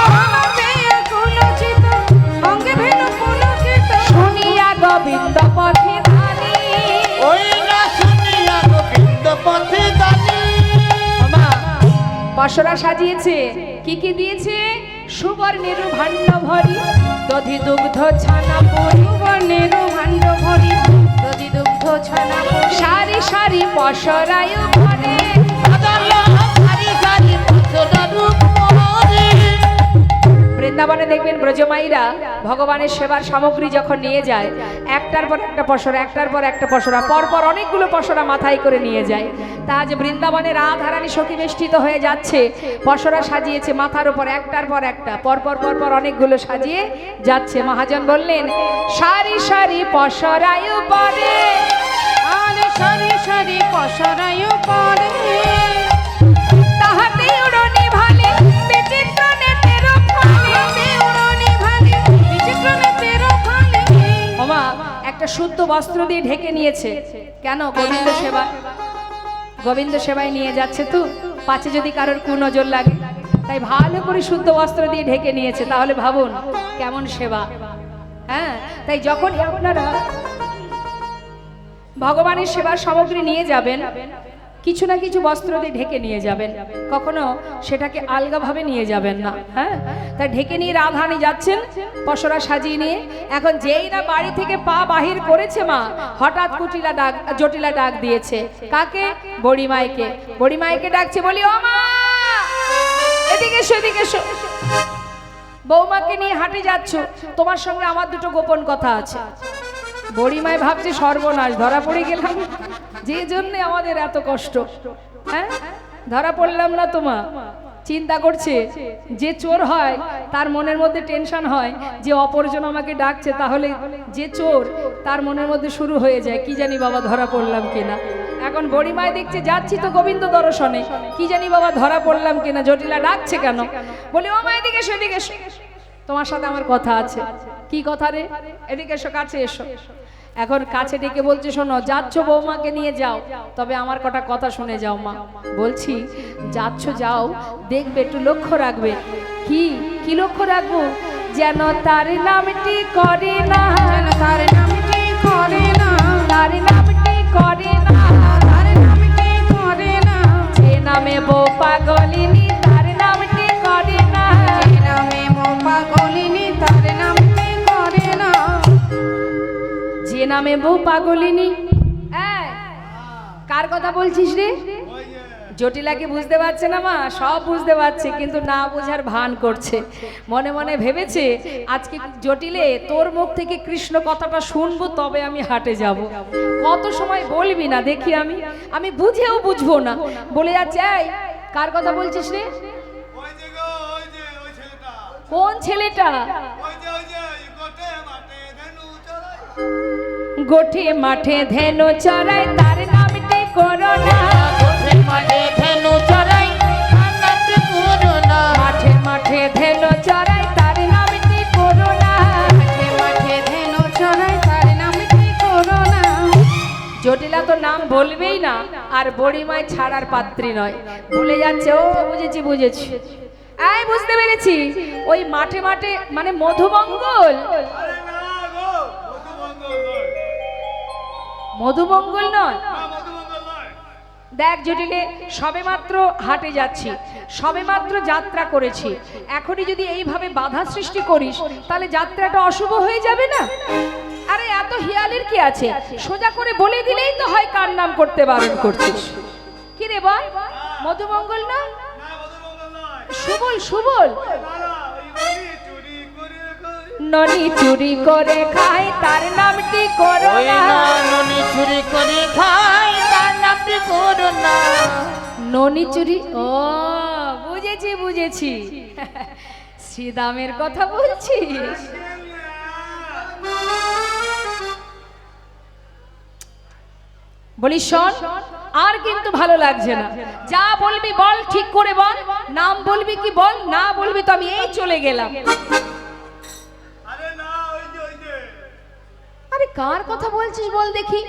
পসরা সাজিয়েছে, কি কি দিয়েছে? সুবর্ণের ভাণ্ড ভরি, দধি দুগ্ধ ছানা পুরি, সুবর্ণের ভাণ্ড ভরি, দধি দুগ্ধ ছানা পুরি, সারি সারি পসরায় ভরে। বৃন্দাবনে দেখবেন ব্রজমাইরা ভগবানের সেবার সামগ্রী যখন নিয়ে যায়, একটার পর একটা পসরা, একটার পর একটা পসরা, পরপর অনেকগুলো পসরা মাথায় করে নিয়ে যায়। তা আজ বৃন্দাবনে রাধারানী সখী বেষ্টিত হয়ে যাচ্ছে, পসরা সাজিয়েছে মাথার উপর, একটার পর একটা, পরপর পরপর অনেকগুলো সাজিয়ে যাচ্ছে। মহাজন বললেন, সারি সারি পসরায় পরে, আর সারি সারি পসরায় পরে, তাহাতে উড়নি ভালে বিচিত্র নেতের ফালে, তাহাতে উড়নি ভালে বিচিত্র নেতের ফালে। ওমা একটা শুদ্ধ বস্ত্র দিয়ে ঢেকে নিয়েছে, কেন? গোবিন্দ সেবা, গোবিন্দ সেবায় নিয়ে যাচ্ছে তো, পাছে যদি কারোর কুনজর লাগে, তাই ভালো করে শুদ্ধ বস্ত্র দিয়ে ঢেকে নিয়েছে। তাহলে ভাবুন কেমন সেবা। হ্যাঁ, তাই যখন আপনারা ভগবানের সেবার সামগ্রী নিয়ে যাবেন, কিছু না কিছু বস্ত্র দিয়ে ঢেকে নিয়ে যাবেন, কখনো সেটাকে আলগাভাবে নিয়ে যাবেন না। হ্যাঁ, তাই ঢেকে নিয়ে রাধারানী যাচ্ছেন পসরা সাজিয়ে নিয়ে। এখন যেই না বাড়ি থেকে পা বাহির করেছে মা, হঠাৎ জটিলা ডাক দিয়েছে। কাকে? বড়িমাইকে। বড়িমাইকে ডাকছে, বলি ও মা এদিকে এসো, এদিকে এসো। বৌমাকে নিয়ে হাঁটে যাচ্ছ, তোমার সঙ্গে আমার দুটো গোপন কথা আছে। বড়িমাই ভাবছে সর্বনাশ, ধরা পড়ে গেলাম, যে জন্য আমাদের এত কষ্ট। হ্যাঁ, ধরা পড়লাম না তোমা। চিন্তা করছে, যে চোর হয় তার মনের মধ্যে টেনশন হয় যে অপরজন আমাকে ডাকছে, তাহলে যে চোর তার মনের মধ্যে শুরু হয়ে যায় কি জানি বাবা ধরা পড়লাম কিনা। এখন বড়িমায় দেখছে যাচ্ছি তো গোবিন্দ দর্শনে, কি জানি বাবা ধরা পড়লাম কিনা, জটিলা ডাকছে কেন? বলি ও মা এদিকে এসো, এদিকে এসো, তোমার সাথে আমার কথা আছে। কি কথা রে? এদিকে এসো, কাছে এসো। এখন কাছে ডেকে বলছে, শোনো, যাচ্ছ বৌমাকে নিয়ে যাও, তবে আমার কটা কথা শুনে যাও মা। বলছি যাচ্ছ যাও, দেখবে একটু লক্ষ্য রাখবে। কি কি লক্ষ্য রাখবো? যেন তার নামটি করে না, যেন তার নামটি করে না, তার নামটি করে না, তার নামটি করে না, যে নামে বউ পাগলিনী তার নামটি করে না, যে নামে মো পাগলিনী তার নামটি করে না, যে নামে বউ পাগলিনী। কার কথা বলছিস রে? জটিলাকে বুঝতে পারছে না মা? সব বুঝতে পারছে, কিন্তু না বোঝার ভান করছে। মনে মনে ভেবেছে আজকে জটিলে তোর মুখ থেকে কৃষ্ণ কথাটা শুনবো, তবে আমি হাটে যাব। কত সময় বলবি না দেখি, আমি বুঝেও বুঝবো না, বলে যাচ্ছে। এই কার কথা বলছিস রে? কোন ছেলেটা? গোঠে মাঠে ধেনু চড়াই তার নামটি করো না, মাঠে মাঠে ধেনু চড়াই তার নামটি করো না, মাঠে মাঠে ধেনু চড়াই তার নামটি করো না। জটিলা তো নাম বলবেই না, আর বড়িমায় ছাড়ার পাত্রী নয়, ভুলে যাচ্ছে। ও বুঝেছি বুঝেছি, এই বুঝতে পেরেছি, ওই মাঠে মাঠে মানে মধুমঙ্গল। মধুমঙ্গল নয়। দেখ জটিলে, সবে মাত্র হাটে যাচ্ছি, সবে মাত্র যাত্রা করেছি, এখনই যদি এইভাবে বাধা সৃষ্টি করিস তাহলে যাত্রাটা অশুভ হয়ে যাবে না? আরে এত হিয়ালের কি আছে, সোজা করে বলে দিলেই তো হয় কার নাম করতে বারণ করছিস। কি রে বল, মধুমঙ্গল না? সুবল, সুবল। ননি চুরি করে খায় তার নামটি করো না, ননি চুরি করে খায় তার নামটি করো না। ননি চুরি, ও বুঝেছি বুঝেছি, শ্রীদামের কথা বলছিস। বলি শোন, আর কিন্তু ভালো লাগছে না, যা বলবি বল, ঠিক করে বল। নাম বলবি কি বল, না বলবি তো আমি এই চলে গেলাম। আরে কার কথা বলছিস বল দেখি?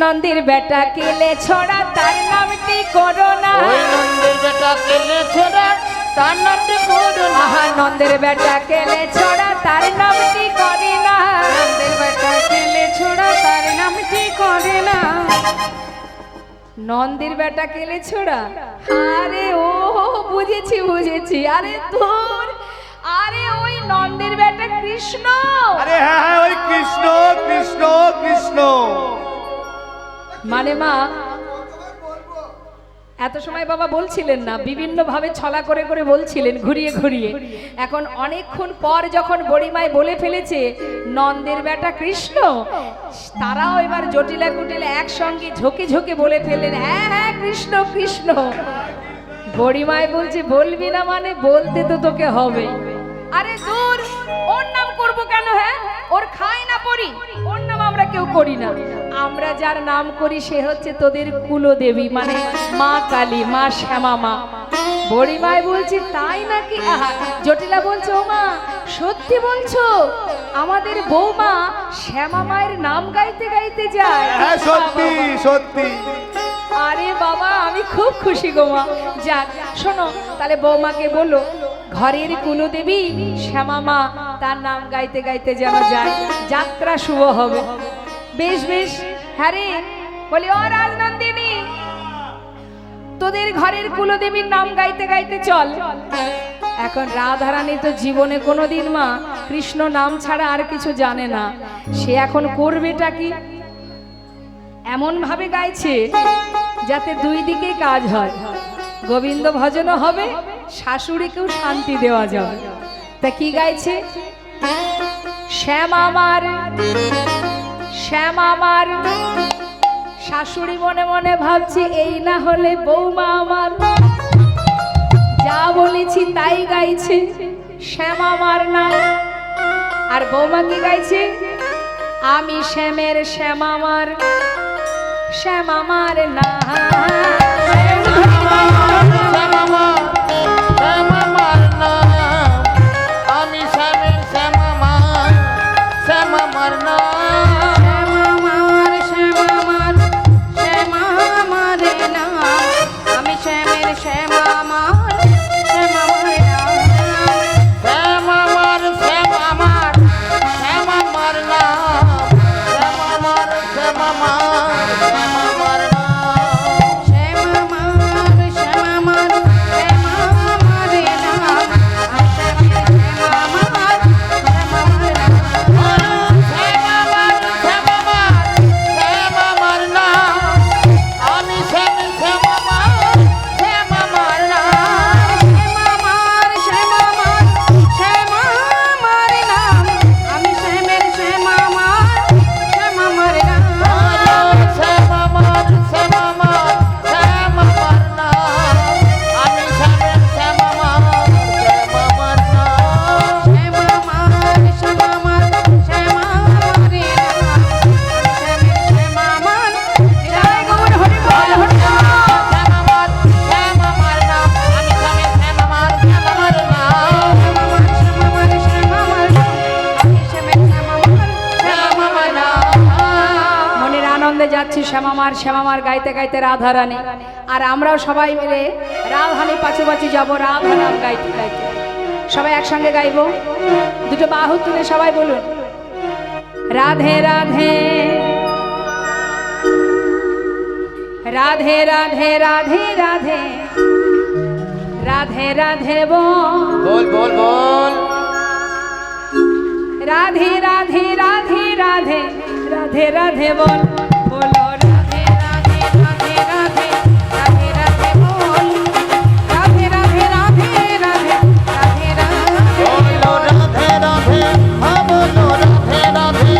নন্দের বেটা কেলে ছড়া তার নামটি করো না, নন্দের বেটা কেলে ছড়া তার নামটি করো না, নন্দের বেটা কেলে ছড়া তার নামটি করে না, নন্দের বেটা কেলে ছোড়া তার নামটি করে না, নন্দের বেটা কেলে ছোড়া, আরে ও বুঝেছি বুঝেছি, আরে তোর, আরে ওই নন্দের বেটা কৃষ্ণ। আরে হ্যাঁ হ্যাঁ, ওই কৃষ্ণ কৃষ্ণ কৃষ্ণ। মানে মা এত সময় বাবা বলছিলেন না, বিভিন্ন ভাবে ছলা করে করে বলছিলেন ঘুরিয়ে ঘুরিয়ে। এখন অনেকক্ষণ পর যখন বড়িমায় বলে ফেলেছে নন্দের বেটা কৃষ্ণ, তারাও এবার জটিলা কুটিলা একসঙ্গে ঝোঁকে ঝোঁকে বলে ফেললেন হ্যাঁ হ্যাঁ কৃষ্ণ কৃষ্ণ। বড়িমায় বলছে বলবি না মানে বলতে তো তোকে হবে। আরে দূর, ওর নাম করব কেন? হ্যাঁ, ওর খাই না পড়ি, ওর নাম আমরা কেউ করি না। আমরা যার নাম করি সে হচ্ছে তোদের কুলদেবী, মানে মা কালী, মা শ্যামা মা। বড়িমায় বলছি তাই নাকি? আহা, জটিলা বলছে ও মা সত্যি বলছো? আমাদের বৌমা শ্যামা মায়ের নাম গাইতে গাইতে যায়। হ্যাঁ সত্যি সত্যি। আরে বাবা আমি খুব খুশি গো মা। যাক শোনো, তাহলে বৌমাকে বলো ঘরের কুলদেবী শ্যামা মা, তার নাম গাইতে গাইতে যেন যায়, যাত্রা শুভ হবে। বেশ বেশ, হ্যাঁ রে, বলি ও রাজনন্দিনী, তোদের ঘরের কুলদেবীর নাম গাইতে গাইতে চল। এখন রাধারানী তো জীবনে কোনোদিন মা কৃষ্ণ নাম ছাড়া আর কিছু জানে না, সে এখন করবেটা কি? এমন ভাবে গাইছে যাতে দুই দিকে কাজ হয়, গোবিন্দ ভজনও হবে, শাশুড়িকেও শান্তি দেওয়া যাবে। তা কি গাইছে? শ্যাম আমার, শ্যাম আমার। শাশুড়ি মনে মনে ভাবছে এই না হলে বৌমা আমার, যা বলেছি তাই গাইছে, শ্যাম আমার না। আর বৌমা কি গাইছে? আমি শ্যামের শ্যাম আমার, শ্যাম আমার না। আমি শ্যামের শ্যামা, শ্যামা মার না। আমি শ্যামের শ্যামা আমার, শ্যামা আমার শ্যামার শ্যামার শ্যামার না, শ্যামার শ্যামার শ্যামার না। যাচ্ছি শ্যামামার শ্যামামার গাইতে গাইতে রাধারানী, আর আমরাও সবাই মিলে রাধারানী পাশে পাশে যাবো রাধা নাম গাইতে গাইতে। সবাই একসঙ্গে গাইবো, দুটো বাহু তুলে সবাই বলুন রাধে রাধে রাধে রাধে রাধে রাধে রাধে রাধে বল বল বল। রাধে রাধে রাধে রাধে রাধে রাধে বল, বলো রাধে রাধে রাধে রাধে রাধে রাধে বল, রাধে রাধে রাধে রাধে রাধে রাধে বলো রাধে রাধে, হ্যাঁ বলো রাধে রাধে,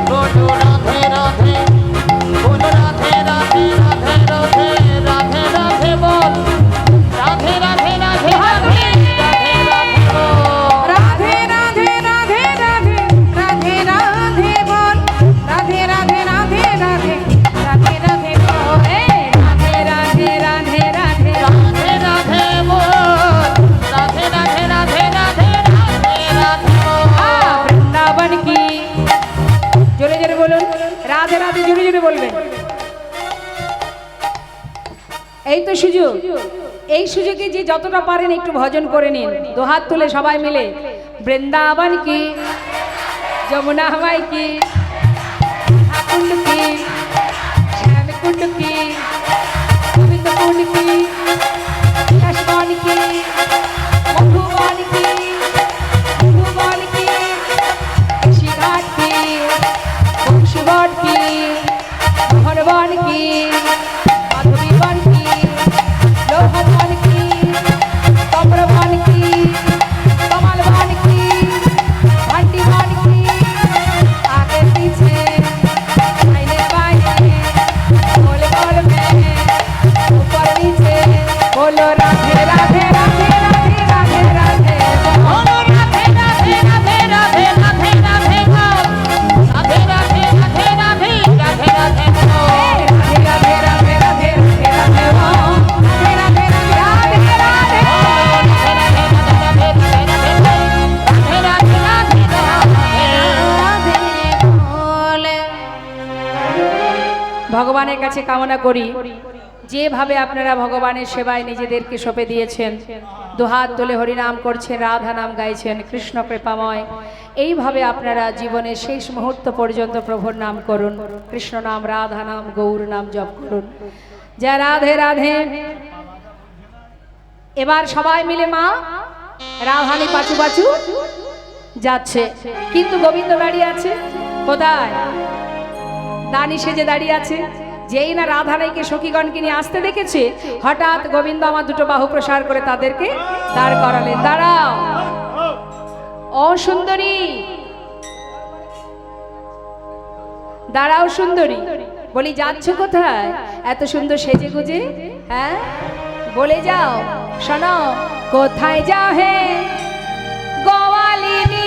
বলো রাধে রাধে, বলো রাধে রাধে রাধে রাধে রাধে রাধে বল, রাধে রাধে রাধে রাধে রাধে রাধে বল। রাধে রাধে রাধে রাধে রাধে রাধে বল, রাধে রাধে রাধে রাধে রাধে রাধে বল, রাধে রাধে রাধে রাধে রাধে রাধে বল, রাধে রাধে রাধে রাধে রাধে রাধে বল। বৃন্দাবন কি, জোরে জোরে বলুন রাধে রাধে, জোরে জোরে বলবেন। এই তো সুযোগ, এই সুযোগে যে যতটা পারেন একটু ভজন করে নিন, দুহাত তুলে সবাই মিলে বৃন্দাবন কি, যমুনা হওয়াই কি, কুণ্ড কি, শ্যাম কুণ্ড কি, ফাগুন কি কাশবন কি মধুবন কি মধুবন কি শিঘাট কি বংশীবন কি মোহরবন কি মাধবীবন কি লৌহবন কি কমরবন কি কমলবন কি ঘণ্টিবন কি आगे पीछे दाहिने बाएं गोल गोल में ऊपर नीचे बोलो राधे राधे राधे राधे राधे राधे बोलो राधे राधे राधे राधे राधे राधे बोल राधे राधे राधे राधे राधे राधे बोल राधे राधे राधे राधे राधे राधे राधे राधे राधे राधे ভগবানের কাছে কামনা করি যেভাবে আপনারা ভগবানের সেবায় নিজেদেরকে সঁপে দিয়েছেন, দুহাত তুলে হরিনাম করছেন, রাধা নাম গাইছেন, কৃষ্ণ কৃপাময়, এইভাবে আপনারা জীবনের শেষ মুহূর্ত পর্যন্ত প্রভুর নাম করুন, কৃষ্ণ নাম, রাধা নাম, গৌর নাম জপ করুন। জয় রাধে রাধে। এবার সবাই মিলে মা রাধানি পাচু পাচু যাচ্ছে, কিন্তু গোবিন্দ দাঁড়িয়ে আছে কোথায়? দানি সেজে দাঁড়িয়ে আছে। যেই না রাধারানীকে সখীগণকে নিয়ে আসতে দেখেছে, হঠাৎ গোবিন্দ আমার দুটো বাহু প্রসার করে তাদেরকে দাঁড় করালেন। দাঁড়াও ও সুন্দরী, দাঁড়াও সুন্দরী। বলি যাচ্ছ কোথায় এত সুন্দর সেজে গুজে? হ্যাঁ বলে যাও, শোনো কোথায় যাও হে গোয়ালিনী?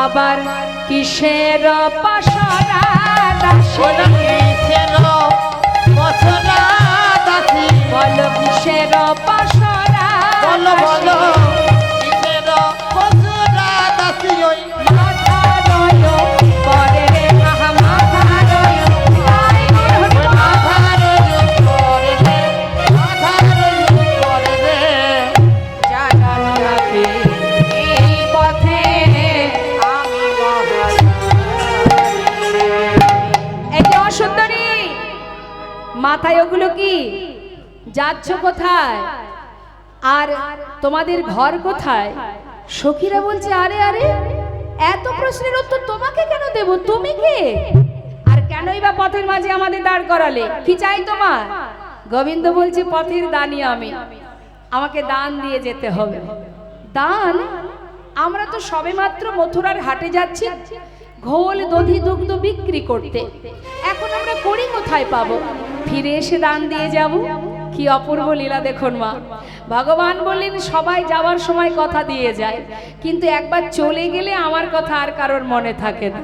আবার কিসের পাশরা দাসী, কিসের পাশরা দাসী, বলো কিসের পাশরা, বলো বলো কিসের পাশরা দাসী, ওই মাথা রয় পরে রে মাথা রয় মাথা রয় পরে রে, মাথা রয় পরে রে, জাগান রাখে এই পথে আমি এই যে অসুন্দরী, মাথায় ওগুলো কি? যাচ্ছ কোথায়? আর তোমাদের ঘর কোথায়? সখীরা বলছে আরে আরে এত প্রশ্নের উত্তর তোমাকে কেন দেব? তুমি কে? আর কেনই বা পথের মাঝে আমাদের দাঁড় করালে? কি চাই তোমার? গোবিন্দ বলছে পথের দানি আমি, আমাকে দান দিয়ে যেতে হবে। দান? আমরা তো সবেমাত্র মথুরার হাটে যাচ্ছি ঘোল দধি দুগ্ধ বিক্রি করতে, এখন আমরা করি কোথায় পাবো? ফিরে এসে দান দিয়ে যাব। কি অপূর্ব লীলা দেখুন মা। ভগবান বললেন সবাই যাওয়ার সময় কথা দিয়ে যায়, কিন্তু একবার চলে গেলে আমার কথা আর কারোর মনে থাকে না।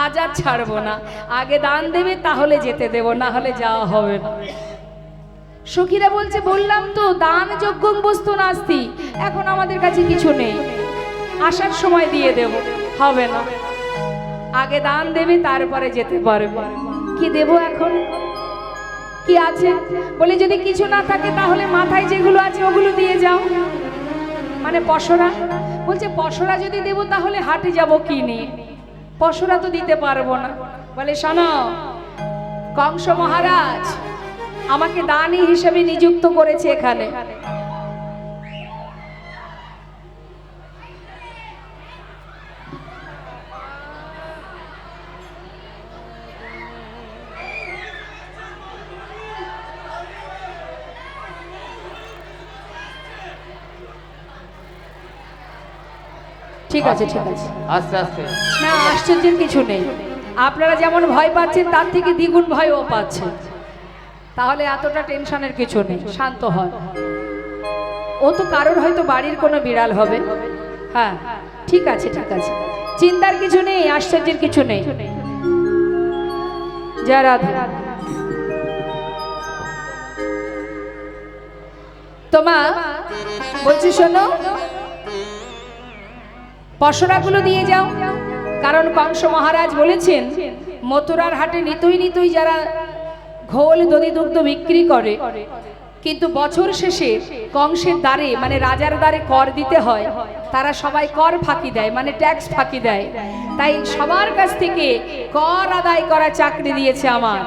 আজ আর ছাড়বো না, আগে দান দেবে তাহলে যেতে দেব, না হলে যাওয়া হবে না। সখীরা বলছে বললাম তো দান যজ্ঞং বস্তু নাস্তি, এখন আমাদের কাছে কিছু নেই, আসার সময় দিয়ে দেব। হবে না, আগে দান দেবে তারপরে যেতে পারবে। কি দেব এখন? কি আছে? বলে যদি কিছু না থাকে তাহলে মাথায় যেগুলো আছে ওগুলো দিয়ে যাও, মানে পসরা। বলছে পসরা যদি দেবো তাহলে হাটে যাব কি নিয়ে, পসরা তো দিতে পারবো না। বলে শোনো, কংস মহারাজ আমাকে দানী হিসেবে নিযুক্ত করেছে এখানে। ঠিক আছে, ঠিক আছে, আস্তে আস্তে। না আশ্চর্যের কিছু নেই। আপনারা যেমন ভয় পাচ্ছেন তার থেকে দ্বিগুণ ভয়ও পাচ্ছেন, তাহলে এতটা টেনশনের কিছু নেই, শান্ত হয়। ও তো কারোর হয়তো বাড়ির কোনো বিড়াল হবে। হ্যাঁ ঠিক আছে, ঠিক আছে, চিন্তার কিছু নেই, আশ্চর্যের কিছু নেই। জয় রাধে। তোমা বলছি শোনো, পসরাগুলো দিয়ে যাও, কারণ কংস মহারাজ বলেছেন মথুরার হাটে নিতুই যারা ঘোল দধি দুগ্ধ বিক্রি করে, কিন্তু বছর শেষে কংসের দ্বারে মানে রাজার দ্বারে কর দিতে হয়, তারা সবাই কর ফাঁকি দেয়, মানে ট্যাক্স ফাঁকি দেয়। তাই সবার কাছ থেকে কর আদায় করা চাকরি দিয়েছে আমার,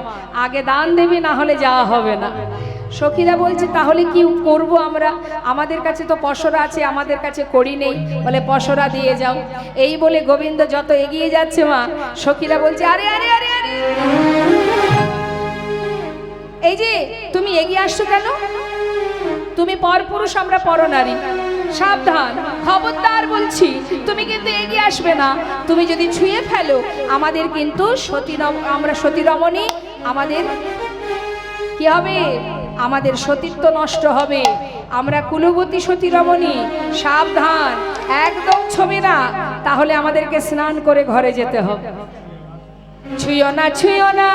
আগে দান দেবে, না হলে যাওয়া হবে না। সখীরা বলছে তাহলে কি করব আমরা, আমাদের কাছে তো পসরা আছে, আমাদের কাছে করি নেই। বলে পসরা দিয়ে যাও। এই বলে গোবিন্দ যত এগিয়ে যাচ্ছে মা, সখীরা বলছে আরে আরে আরে আরে, এই যে তুমি এগিয়ে আসছো কেন? তুমি পরপুরুষ, আমরা পরনারী, সাবধান, খবরদার বলছি, তুমি কিন্তু এগিয়ে আসবে না। তুমি যদি ছুঁয়ে ফেলো আমাদের কিন্তু আমরা সতী রমণী, আমাদের কি হবে? আমাদের সতীত্ব নষ্ট হবে, আমরা কুলবতী সতী রমণী, সাবধান, একদম ছবি না, তাহলে আমাদেরকে স্নান করে ঘরে যেতে হবে। ছুঁয়ো না, ছুঁয়ো না,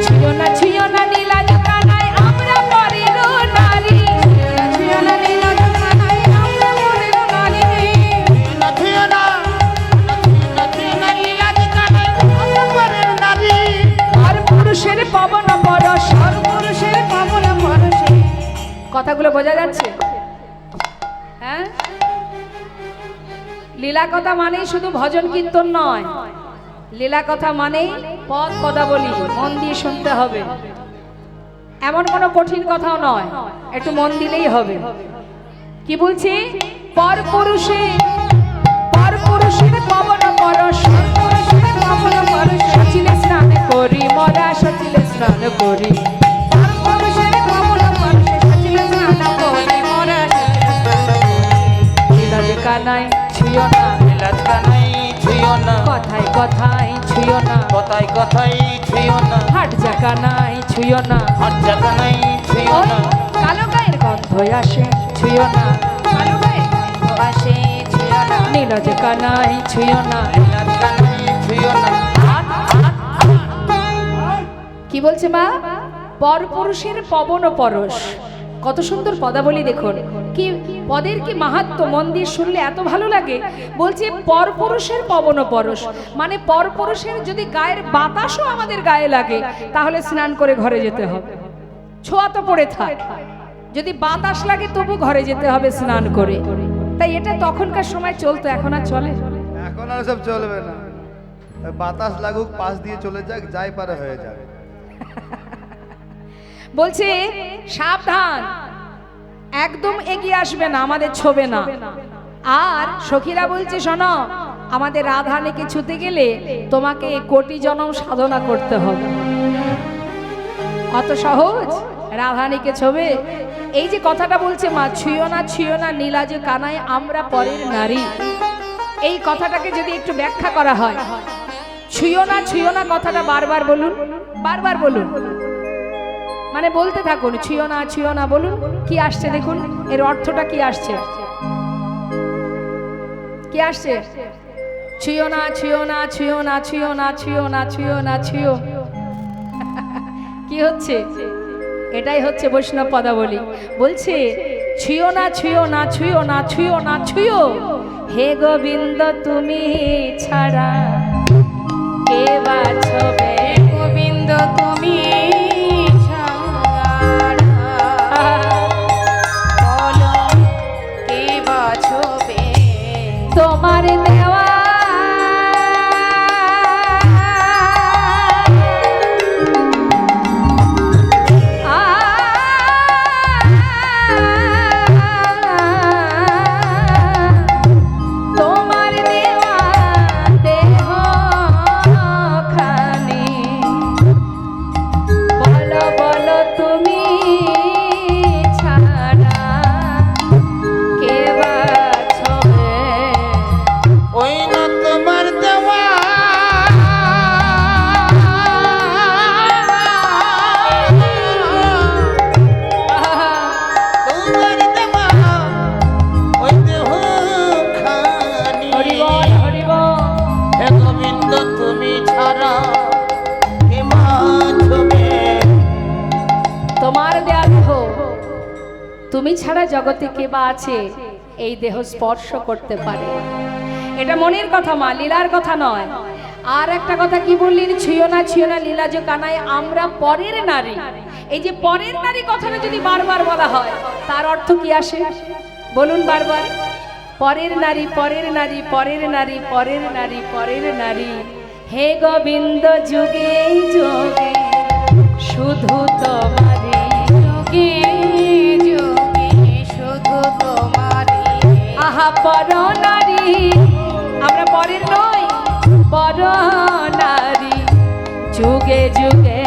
ছুঁয়ো না, ছুঁয়ো না নীলা জোকানায় আমরা পরের নারী, ছুঁয়ো না নীলা জোকানায় আমরা পরের নারী, নাথিও না, নাথিও না লীলা জোকানায় আমরা পরের নারী। আর পুরুষের পবন পরশ, আর পুরুষের পবন পরশ। কথাগুলো বোঝা যাচ্ছে? হ্যাঁ, লীলা কথা মানেই শুধু ভজন কীর্তন নয়, লীলা কথা মানেই পদ পদাবলী, মন দিয়ে শুনতে হবে। এমন কোনো কঠিন কথাও নয়, একটু মন দিলেই হবে। কি বলছি? পর পুরুষের পবন পরশ, পুরুষের পবন পরশ, সচিলে স্নান করি মরা, সচিলে স্নান করি, পুরুষের পবন পরশ, সচিলে স্নান করি মরা, লীলা কানাই ছুঁয়ো না, লীলা জোকানায় ছুঁয়ো না, কথায় কথায় ছুঁয়ো না, কথায় কথায় ছুঁয়ো না, হাট জাকানাই ছুঁয়ো না, হাত জোকানায় ছুঁয়ো ওই না, কালো গায়ের গন্ধ আসে ছুঁয়ো না, কালো গায়ের গন্ধ আসে ছুঁয়ো না, নীরজ কানাই ছুঁয়ো না, লীলা জোকানায় ছুঁয়ো না। কি বলছে মা? পরপুরুষের পবন পরশ, কত সুন্দর পদাবলী দেখুন, কি পদের কি মাহাত্ম্য, মন দিয়ে শুনলে এত ভালো লাগে। বলছে পরপুরুষের পবন পরশ, মানে পরপুরুষের যদি গায়ের বাতাসও আমাদের গায়ে লাগে তাহলে স্নান করে ঘরে যেতে হবে, ছোঁয়া তো পড়ে থাক, যদি বাতাস লাগে তবু ঘরে যেতে হবে স্নান করে। তাই এটা তখনকার সময় চলতো, এখন আর চলে? এখন আর সব চলবে না, বাতাস লাগুক, পাশ দিয়ে চলে যাক, যাই পারে হয়ে যাবে। বলছে সাবধান, একদম এগিয়ে আসবে না, আমাদের ছোবে না। আর সখীরা বলছে শোনো, আমাদের রাধারানীকে ছুতে গেলে তোমাকে কোটি জনম সাধনা করতে হবে, অত সহজ রাধারানীকে ছোবে? এই যে কথাটা বলছে মা, ছুঁয়ো না নীলা যে কানায় আমরা পরের নারী, এই কথাটাকে যদি একটু ব্যাখ্যা করা হয়, ছুঁয়ো না কথাটা বারবার বলুন, বারবার বলুন, মানে বলতে থাকুন, ছুঁয়ো না বলুন। কি আসছে দেখুন, এর অর্থটা কি আসছে? কি আসছে? ছুঁয়ো না, ছুঁয়ো না, ছুঁয়ো না, ছুঁয়ো না, ছুঁয়ো না, ছুঁয়ো না, ছুঁয়ো। কি হচ্ছে? এটাই হচ্ছে বৈষ্ণব পদাবলী। বলছে ছুঁয়ো না, ছুঁয়ো না, ছুঁয়ো না, ছুঁয়ো না, ছুঁয়ো, হে গোবিন্দ তুমি ছাড়া কে বাছবে, গোবিন্দ তুমি ছাড়া দেওয়া তোমার দেওয়া ওই দেহ খানি হরিবল হরিবল। হে গোবিন্দ তুমি ছাড়া কে বাঁচবে তোমার দেয়া দেহ, তুমি ছাড়া জগতে কে বা আছে এই দেহ স্পর্শ করতে পারে? এটা মনের কথা মা, লীলার কথা নয়। আর একটা কথা কি বললেন, ছুঁয়ো না লীলা যে কানায় আমরা পরের নারী। এই যে পরের নারী কথাটা যদি বারবার বলা হয় তার অর্থ কি আসে বলুন বারবার? পরের নারী পরের নারী পরের নারী পরের নারী পরের নারী। হে গোবিন্দ যুগে যুগে শুধু তোমারই, যুগে যুগে শুধু তোমারই। আহা পর নারী, আমরা পরের নই, পর নারী, যুগে যুগে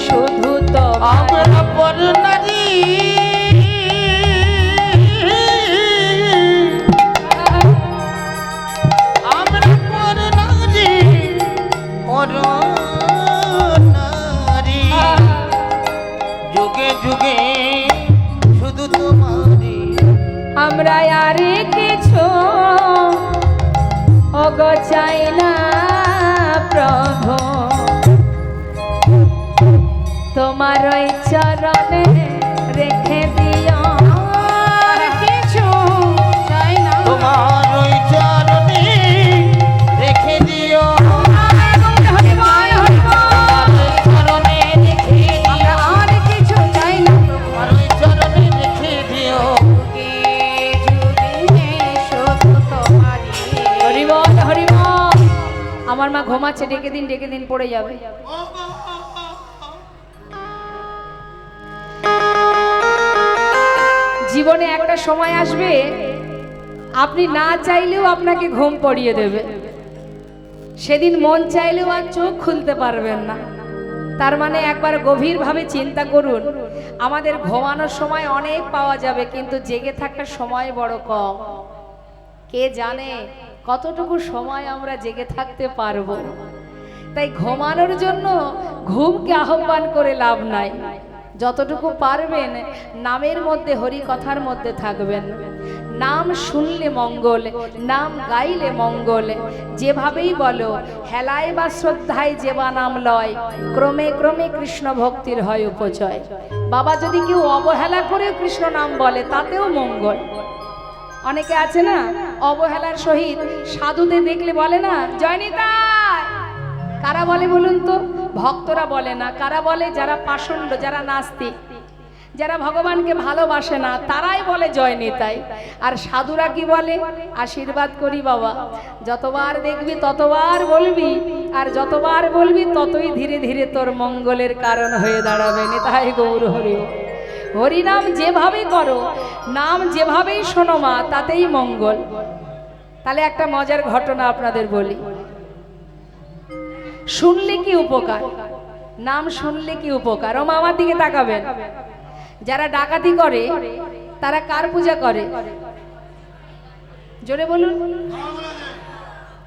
শুধু তোমার। আমরা পর নারী আমরা পর নারী পর নারী যুগে যুগে শুধু তোমারই আমরা আর কিছু ওগো চাই না প্রভু, তোমার ওই চরণে রেখে দিও। আর কিছু চাই না, তোমার ওই চরণে রেখে দিও হরিবল হরিবল। চরণে রেখে আমরা আর কিছু চাই না, তোমার ওই চরণে রেখে দিও যুগে যুগে শুধু তোমারই। হরিবল হরিবল। আমার মা ঘুমাচ্ছে, ডেকে দিন পড়ে যাবে। জীবনে একটা সময় আসবে আপনি না চাইলেও আপনাকে ঘুম পড়িয়ে দেবে, সেদিন মন চাইলেও আর চোখ খুলতে পারবেন না। তার মানে একবার গভীরভাবে চিন্তা করুন, আমাদের ঘুমানোর সময় অনেক পাওয়া যাবে কিন্তু জেগে থাকার সময় বড় কম। কে জানে কতটুকু সময় আমরা জেগে থাকতে পারবো। তাই ঘুমানোর জন্য ঘুমকে আহ্বান করে লাভ নাই। যতটুকু পারবেন নামের মধ্যে, হরি কথার মধ্যে থাকবেন। নাম শুনলে মঙ্গল, নাম গাইলে মঙ্গল। যেভাবেই বলো, হেলায় বা শ্রদ্ধায় যেবা নাম লয়, ক্রমে ক্রমে কৃষ্ণ ভক্তির হয় উপচয়। বাবা যদি কেউ অবহেলা করে কৃষ্ণ নাম বলে তাতেও মঙ্গল। অনেকে আছে না অবহেলার সহিত সাধুদের দেখলে বলে না জয় নিতাই। কারা বলে বলুন তো? ভক্তরা বলে না। কারা বলে? যারা পাষণ্ড, যারা নাস্তিক, যারা ভগবানকে ভালোবাসে না, তারাই বলে জয় নিতাই। আর সাধুরা কি বলে? আশীর্বাদ করি বাবা, যতবার দেখবি ততবার বলবি, আর যতবার বলবি ততই ধীরে ধীরে তোর মঙ্গলের কারণ হয়ে দাঁড়াবে। নিতাই গৌর হরি। হরিনাম যেভাবে করো, নাম যেভাবেই শোনো মা, তাতেই মঙ্গল। তাহলে একটা মজার ঘটনা আপনাদের বলি। শুনলে কি উপকার, নাম শুনলে কি উপকার? ও মামার দিকে তাকাবেন। যারা ডাকাতি করে তারা কার পূজা করে? জোরে বলুন।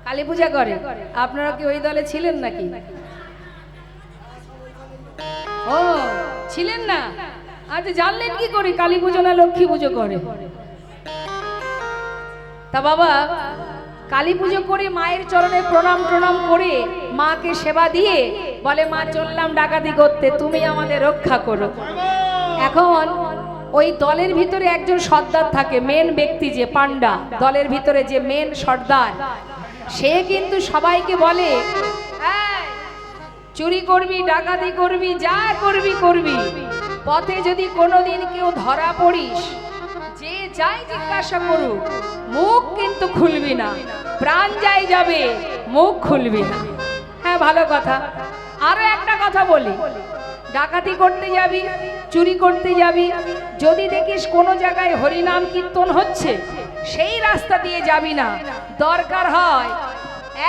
কালী পূজা করে। আপনারা কি ওই দলে ছিলেন নাকি? ও ছিলেন না? আচ্ছা, জানলেন কি করে কালী পুজো না লক্ষ্মী পুজো করে? তা বাবা, কালী পুজো করে মায়ের চরণে প্রণাম প্রণাম করে মাকে সেবা দিয়ে বলে, মা চললাম ডাকাতি করতে, তুমি আমাদের রক্ষা করো। এখন ওই দলের ভিতরে একজন সর্দার থাকে, মেন ব্যক্তি, যে পান্ডা, দলের ভিতরে যে মেন সর্দার, সে কিন্তু সবাইকে বলে, এই, চুরি করবি, ডাকাতি করবি, যা করবি করবি, পথে যদি কোনোদিন কেউ ধরা পড়িস, যে যাই জিজ্ঞাসা করুক, মুখ কিন্তু খুলবি না, প্রাণ যাই যাবে, মুখ খুলবি না। হ্যাঁ, ভালো কথা। আরো একটা কথা বলি, ডাকাতি করতে যাবি, চুরি করতে যাবি, যদি দেখিস কোনো জায়গায় হরিনাম কীর্তন হচ্ছে, সেই রাস্তা দিয়ে যাবি না। দরকার হয়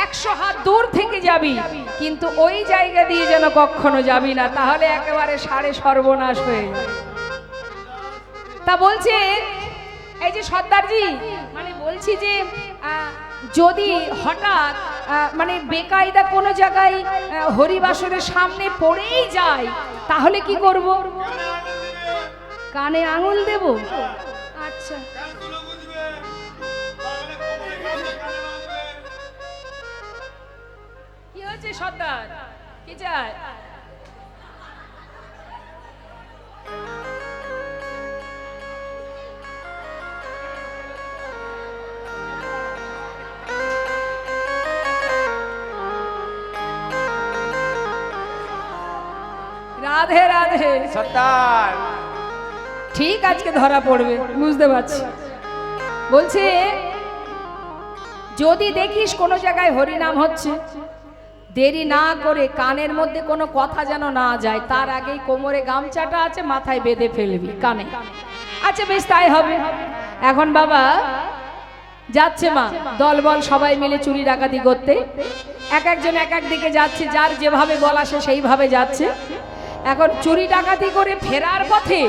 100 হাত দূর থেকে যাবি, কিন্তু ওই জায়গা দিয়ে যেন কখনো যাবি না, তাহলে একেবারে সাড়ে সর্বনাশ হয়ে যাবে। তা বলছে এই যে সর্দারজি, মানে বলছি যে যদি হঠাৎ মানে বেকায়দা কোনো জায়গায় হরিবাসরের সামনে পড়েই যায়, তাহলে কি করব? কানে আঙুল দেব? আচ্ছা, কি হয়েছে সর্দার, কি চাই? রাধে রাধে। সর্দার ঠিক আজকে ধরা পড়বে, বুঝতে পারছি। বলছে যদি দেখিস কোনো জায়গায় হরিনাম হচ্ছে, দেরি না করে কানের মধ্যে কোনো কথা যেন না যায়, তার আগেই কোমরে গামছাটা আছে মাথায় বেঁধে ফেলবি কানে। আচ্ছা বেশ তাই হবে। এখন বাবা যাচ্ছে মা দলবল সবাই মিলে চুরি ডাকাতি করতে, এক একজন এক এক দিকে যাচ্ছে, যার যেভাবে বলা সে সেইভাবে যাচ্ছে। এখন চুরি ডাকাতি করে ফেরার পথে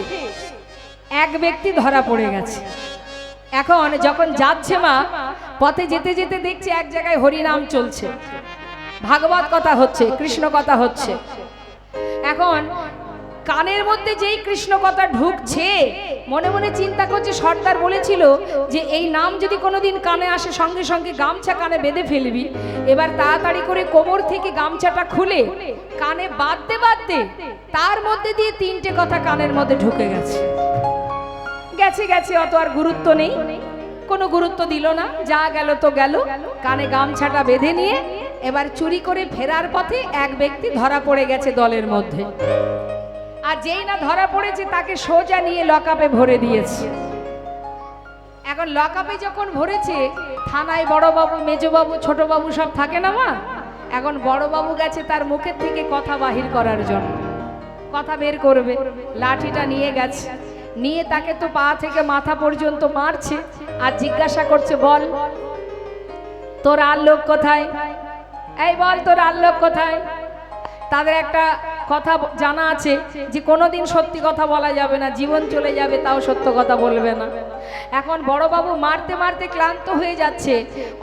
এক ব্যক্তি ধরা পড়ে গেছে। এখন যখন যাচ্ছে মা, পথে যেতে যেতে দেখছে এক জায়গায় হরিনাম চলছে, ভাগবত কথা হচ্ছে, কৃষ্ণ কথা হচ্ছে। এখন কানের মধ্যে যেই কৃষ্ণ কথা ঢুকছে, মনে মনে চিন্তা করছে সর্দার বলেছিল যে এই নাম যদি কোনোদিন কানে আসে সঙ্গে সঙ্গে গামছা কানে বেঁধে ফেলবি। এবার তাড়াতাড়ি করে কোমর থেকে গামছাটা খুলে কানে বাঁধতে বাঁধতে তার মধ্যে দিয়ে তিনটে কথা কানের মধ্যে ঢুকে গেছে। গেছে গেছে, অত আর গুরুত্ব নেই, কোনো গুরুত্ব দিল না, যা গেল তো গেল। কানে গামছাটা বেঁধে নিয়ে এবার চুরি করে ফেরার পথে এক ব্যক্তি ধরা পড়ে গেছে দলের মধ্যে। আর যেই না ধরা পড়েছে তাকে সোজা নিয়ে লকআপে ভরে দিয়েছে। এখন লকআপে যখন ভরেছে, থানায় বড়বাবু, মেজবাবু, ছোটবাবু সব থাকে না মা। এখন বড়বাবু গেছে তার মুখের থেকে কথা বাহির করার জন্য, কথা বের করবে, লাঠিটা নিয়ে গেছে। নিয়ে তাকে তো পা থেকে মাথা পর্যন্ত মারছে আর জিজ্ঞাসা করছে, বল তোর আর লোক কোথায়? এই বল তোর আর লোক কোথায়? তাদের একটা কথা জানা আছে যে কোনোদিন সত্যি কথা বলা যাবে না, জীবন চলে যাবে তাও সত্য কথা বলবে না। এখন বড়বাবু মারতে মারতে ক্লান্ত হয়ে যাচ্ছে,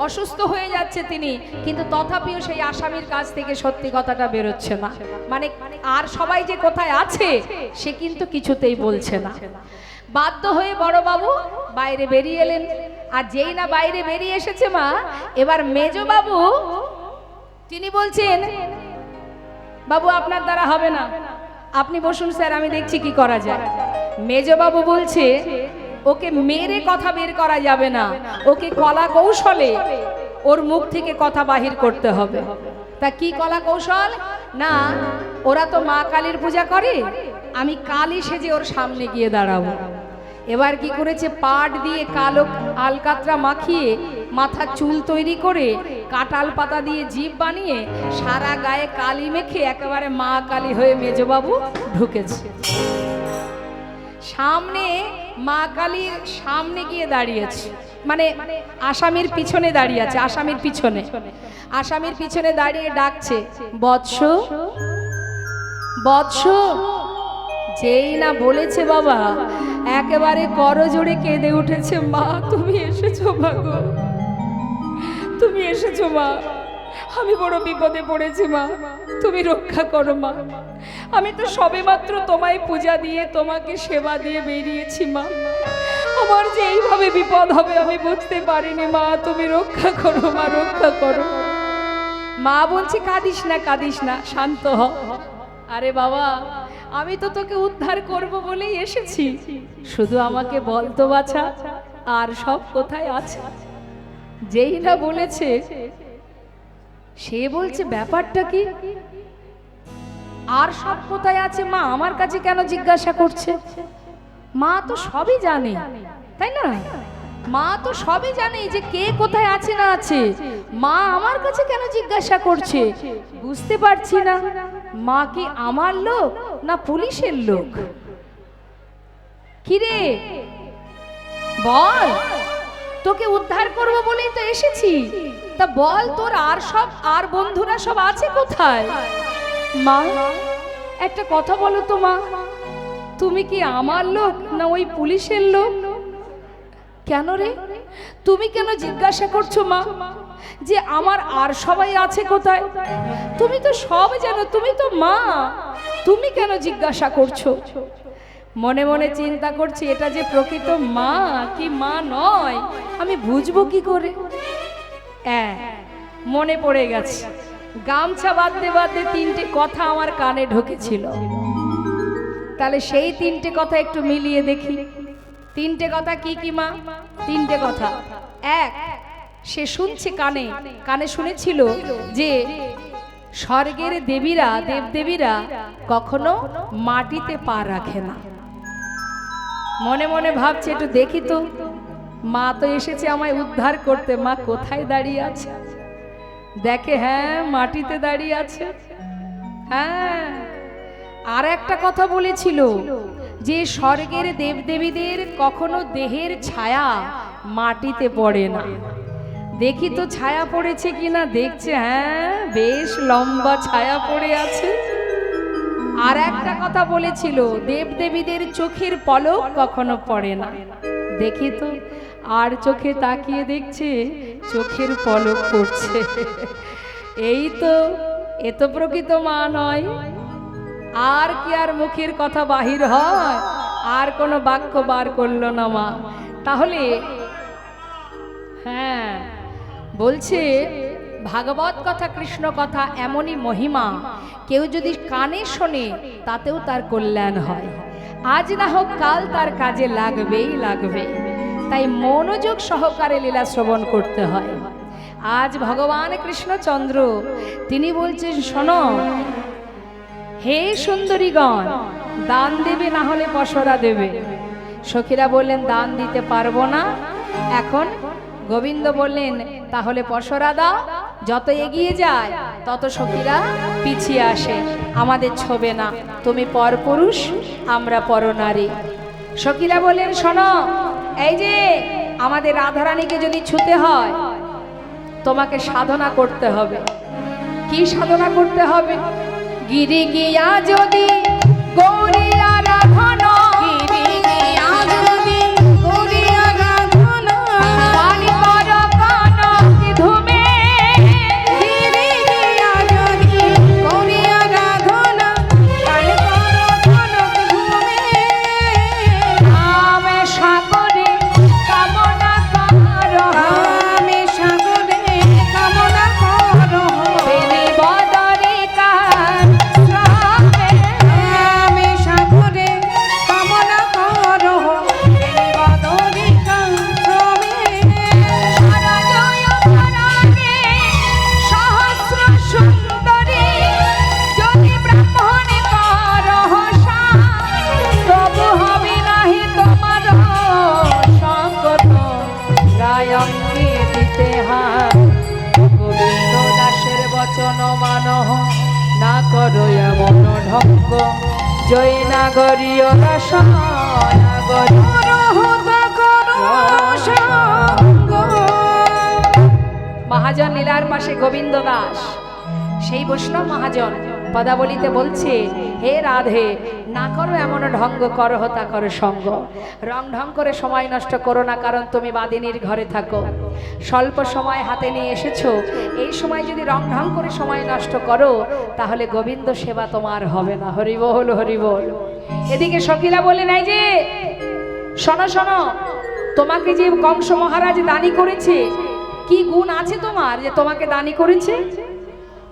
অসুস্থ হয়ে যাচ্ছে তিনি, কিন্তু তথাপিও সেই আসামির কাছ থেকে সত্যি কথাটা বেরোচ্ছে না। মানে আর সবাই যে কোথায় আছে সে কিন্তু কিছুতেই বলছে না। বাধ্য হয়ে বড়বাবু বাইরে বেরিয়ে এলেন। আর যেই না বাইরে বেরিয়ে এসেছে মা, এবার মেজবাবু তিনি বলছেন, বাবু আপনার দ্বারা হবে না, আপনি বসুন স্যার, আমি দেখছি কি করা যায়। মেজবাবু বলছে, ওকে মেরে কথা বের করা যাবে না, ওকে কলা কৌশলে ওর মুখ থেকে কথা বাহির করতে হবে। তা কি কলা কৌশল? না, ওরা তো মা কালীর পূজা করে, আমি কালী সেজে ওর সামনে গিয়ে দাঁড়াবো। এবার কি করেছে, পাট দিয়ে কালো আলকাতরা মাখিয়ে মাথার চুল তৈরি করে কাঁঠাল পাতা দিয়ে জিভ বানিয়ে সারা গায়ে কালি মেখে একেবারে মা কালী হয়ে মেজবাবু ঢুকেছে। সামনে মা কালীর সামনে গিয়ে দাঁড়িয়েছে, মানে আসামির পিছনে দাঁড়িয়ে আছে, আসামির পিছনে, আসামির পিছনে দাঁড়িয়ে ডাকছে, বৎস বৎস। যেই না বলেছে বাবা, একেবারে করজোড়ে কেঁদে উঠেছে, মা তুমি এসেছো, ভাগো তুমি এসেছো মা, আমি বড় বিপদে পড়েছি মা, তুমি রক্ষা করো মা, আমি তো সবেমাত্র তোমায় পূজা দিয়ে তোমাকে সেবা দিয়ে বেরিয়েছি মা, আমার যে এইভাবে বিপদ হবে আমি বুঝতে পারিনি মা, তুমি রক্ষা করো মা, রক্ষা করো। মা বলছে, কাঁদিস না কাঁদিস না, শান্ত হ। আরে বাবা, আমি তো তোকে উদ্ধার করব বলেই এসেছি, শুধু আমাকে বল তো বাছা, আর সব কোথায় আছে? যেই না বলেছে, সে বলছে ব্যাপারটা কি, আর সব কোথায় আছে? মা আমার কাছে কেন জিজ্ঞাসা করছে? মা তো সবই জানে, তাই না? মা তো সবই জানে যে কে কোথায় আছে না আছে, মা আমার কাছে কেন জিজ্ঞাসা করছে? বুঝতে পারছি না, মা কি আমার লোক না পুলিশের লোক? কিরে বল, তোকে উদ্ধার করব বলেই তো এসেছি, তা বল তোর আর সব আর বন্ধুরা সব আছে কোথায়? মা একটা কথা বলো তো মা, তুমি কি আমার লোক না ওই পুলিশের লোক? কেন রে, তুমি কেন জিজ্ঞাসা করছো মা? যে আমার আর সবাই আছে কোথায়? তুমি তো সব জানো, তুমি তো মা, তুমি কেন জিজ্ঞাসা করছো? মনে মনে চিন্তা করছি এটা যে প্রকৃত মা কি মা নয় আমি বুঝবো কি করে। মনে পড়ে গেছে, গামছা বাঁধতে বাঁধতে তিনটে কথা আমার কানে ঢুকেছিল। তাহলে সেই তিনটে কথা একটু মিলিয়ে দেখি। তিনটে কথা কি কি মা? তিনটে কথা। এক, সে শুনছে কানে কানে শুনেছিল যে স্বর্গের দেবীরা, দেবদেবীরা কখনো মাটিতে পা রাখে না। মনে মনে ভাবছে একটু দেখি তো, মা তো এসেছে আমায় উদ্ধার করতে, মা কোথায় দাঁড়িয়ে আছে? দেখে হ্যাঁ মাটিতে দাঁড়িয়ে আছে। হ্যাঁ, আর একটা কথা বলেছিল যে স্বর্গের দেবদেবীদের কখনো দেহের ছায়া মাটিতে পড়ে না। দেখি তো ছায়া পড়েছে কিনা। দেখছে হ্যাঁ বেশ লম্বা ছায়া পড়ে আছে। আর একটা কথা বলেছিল দেবদেবীদের চোখের পলক কখনো পড়ে না। দেখি তো, আর চোখে তাকিয়ে দেখছে চোখের পলক পড়ছে। এই তো, এ তো প্রকৃত মা নয়। আর কি আর মুখের কথা বাহির হয়? আর কোনো বাক্য বার করলো না মা। তাহলে হ্যাঁ বলছে ভাগবত কথা, কৃষ্ণ কথা এমনই মহিমা, কেউ যদি কানে শোনে তাতেও তার কল্যাণ হয়। আজ না হোক কাল তার কাজে লাগবেই লাগবে। তাই মনোযোগ সহকারে লীলা শ্রবণ করতে হয়। আজ ভগবান কৃষ্ণচন্দ্র তিনি বলছেন, শোনো হে সুন্দরীগণ, দান দেবে না হলে পসরা দেবে। সখীরা বললেন দান দিতে পারবো না। এখন গোবিন্দ বললেন তাহলে পসরা দাও। যত এগিয়ে যায় তত সখীরা পিছিয়ে আসে, আমাদের ছোবে না, তুমি পরপুরুষ আমরা পরনারী। সখীরা বললেন শোনো, এই যে আমাদের রাধারানীকে যদি ছুতে হয় তোমাকে সাধনা করতে হবে। কি সাধনা করতে হবে? গিরি গিয়া যদি গৌরিয়া রাধনা, গিরি গিয়া যদি গৌরিয়া রাধনা, পানি কর কনক ধুমে। গিরি গিয়া যদি গৌরিয়া রাধনা, পানি কর কনক ধুমে। আমি সাগরে কামনা কর, আমি সাগরে কামনা করো, বেনি বদরে কার শ্রমে। আমি সাগরে কামনা করো, বদরিকা শ্রমে। সরজয় পরাগে সহস্র সুন্দরী, যদি ব্রাহ্মণ করহ সাম, তবু হবে নাহি তোমার সংকট রায়ঙ্গে দিতে হাত। গোবিন্দ দাসের বচন মানহ, না করো এমন ঢঙ্গ। জয় নাগরীয় রসনাগরী মহাজন লীলার পাশে গোবিন্দ দাস, সেই বৈষ্ণব মহাজন পদাবলিতে বলছে, হে রাধে না করো এমন ঢঙ্গ, করো তা করো সঙ্গ। রং ঢং করে সময় নষ্ট করো না, কারণ তুমি বাদিনীর ঘরে থাকো। স্বল্প সময় হাতে নিয়ে এসেছো, এই সময় যদি রং ঢং করে সময় নষ্ট করো তাহলে গোবিন্দ সেবা তোমার হবে না। হরি বল হরি বল। এদিকে সখীরা বলে নাই যে শোনো শোনো, তোমাকে যে কংস মহারাজ দানি করেছে, কি গুণ আছে তোমার যে তোমাকে দানি করেছে?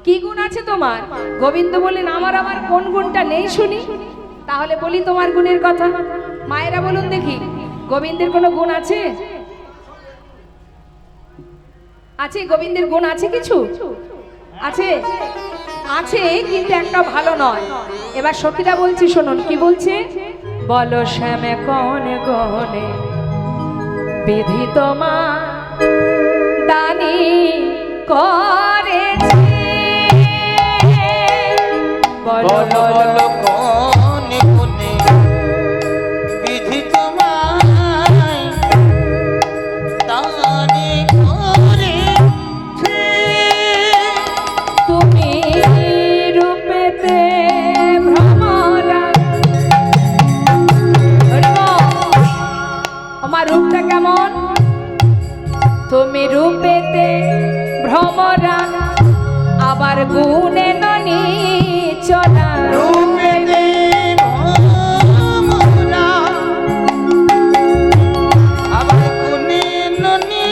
কি গুণ আছে তোমার? গোবিন্দ বললেন আমার আমার কোন গুণটা নেই শুনি? তাহলে বলি তোমার গুণের কথা। মায়েরা বলুন দেখি, গোবিন্দের কোনো গুণ আছে? আছে? গোবিন্দের গুণ আছে কিছু? আছে? আছে, কিন্তু একটা ভালো নয়। এবার সখীরা বলছি শুনুন কি বলছে। বলো শ্যামে কোনে গনে বিধি তোমার দানি করেছে। বলো বলো বলো কোন গুণে বিধি তোমায় দানি করেছে। তুমি রূপেতে ভ্রমরা। আমার রূপটা কেমন? তুমি রূপেতে আবার গুণে ননি চলা রূপেতে ভ্রমরা আবার গুণে ননি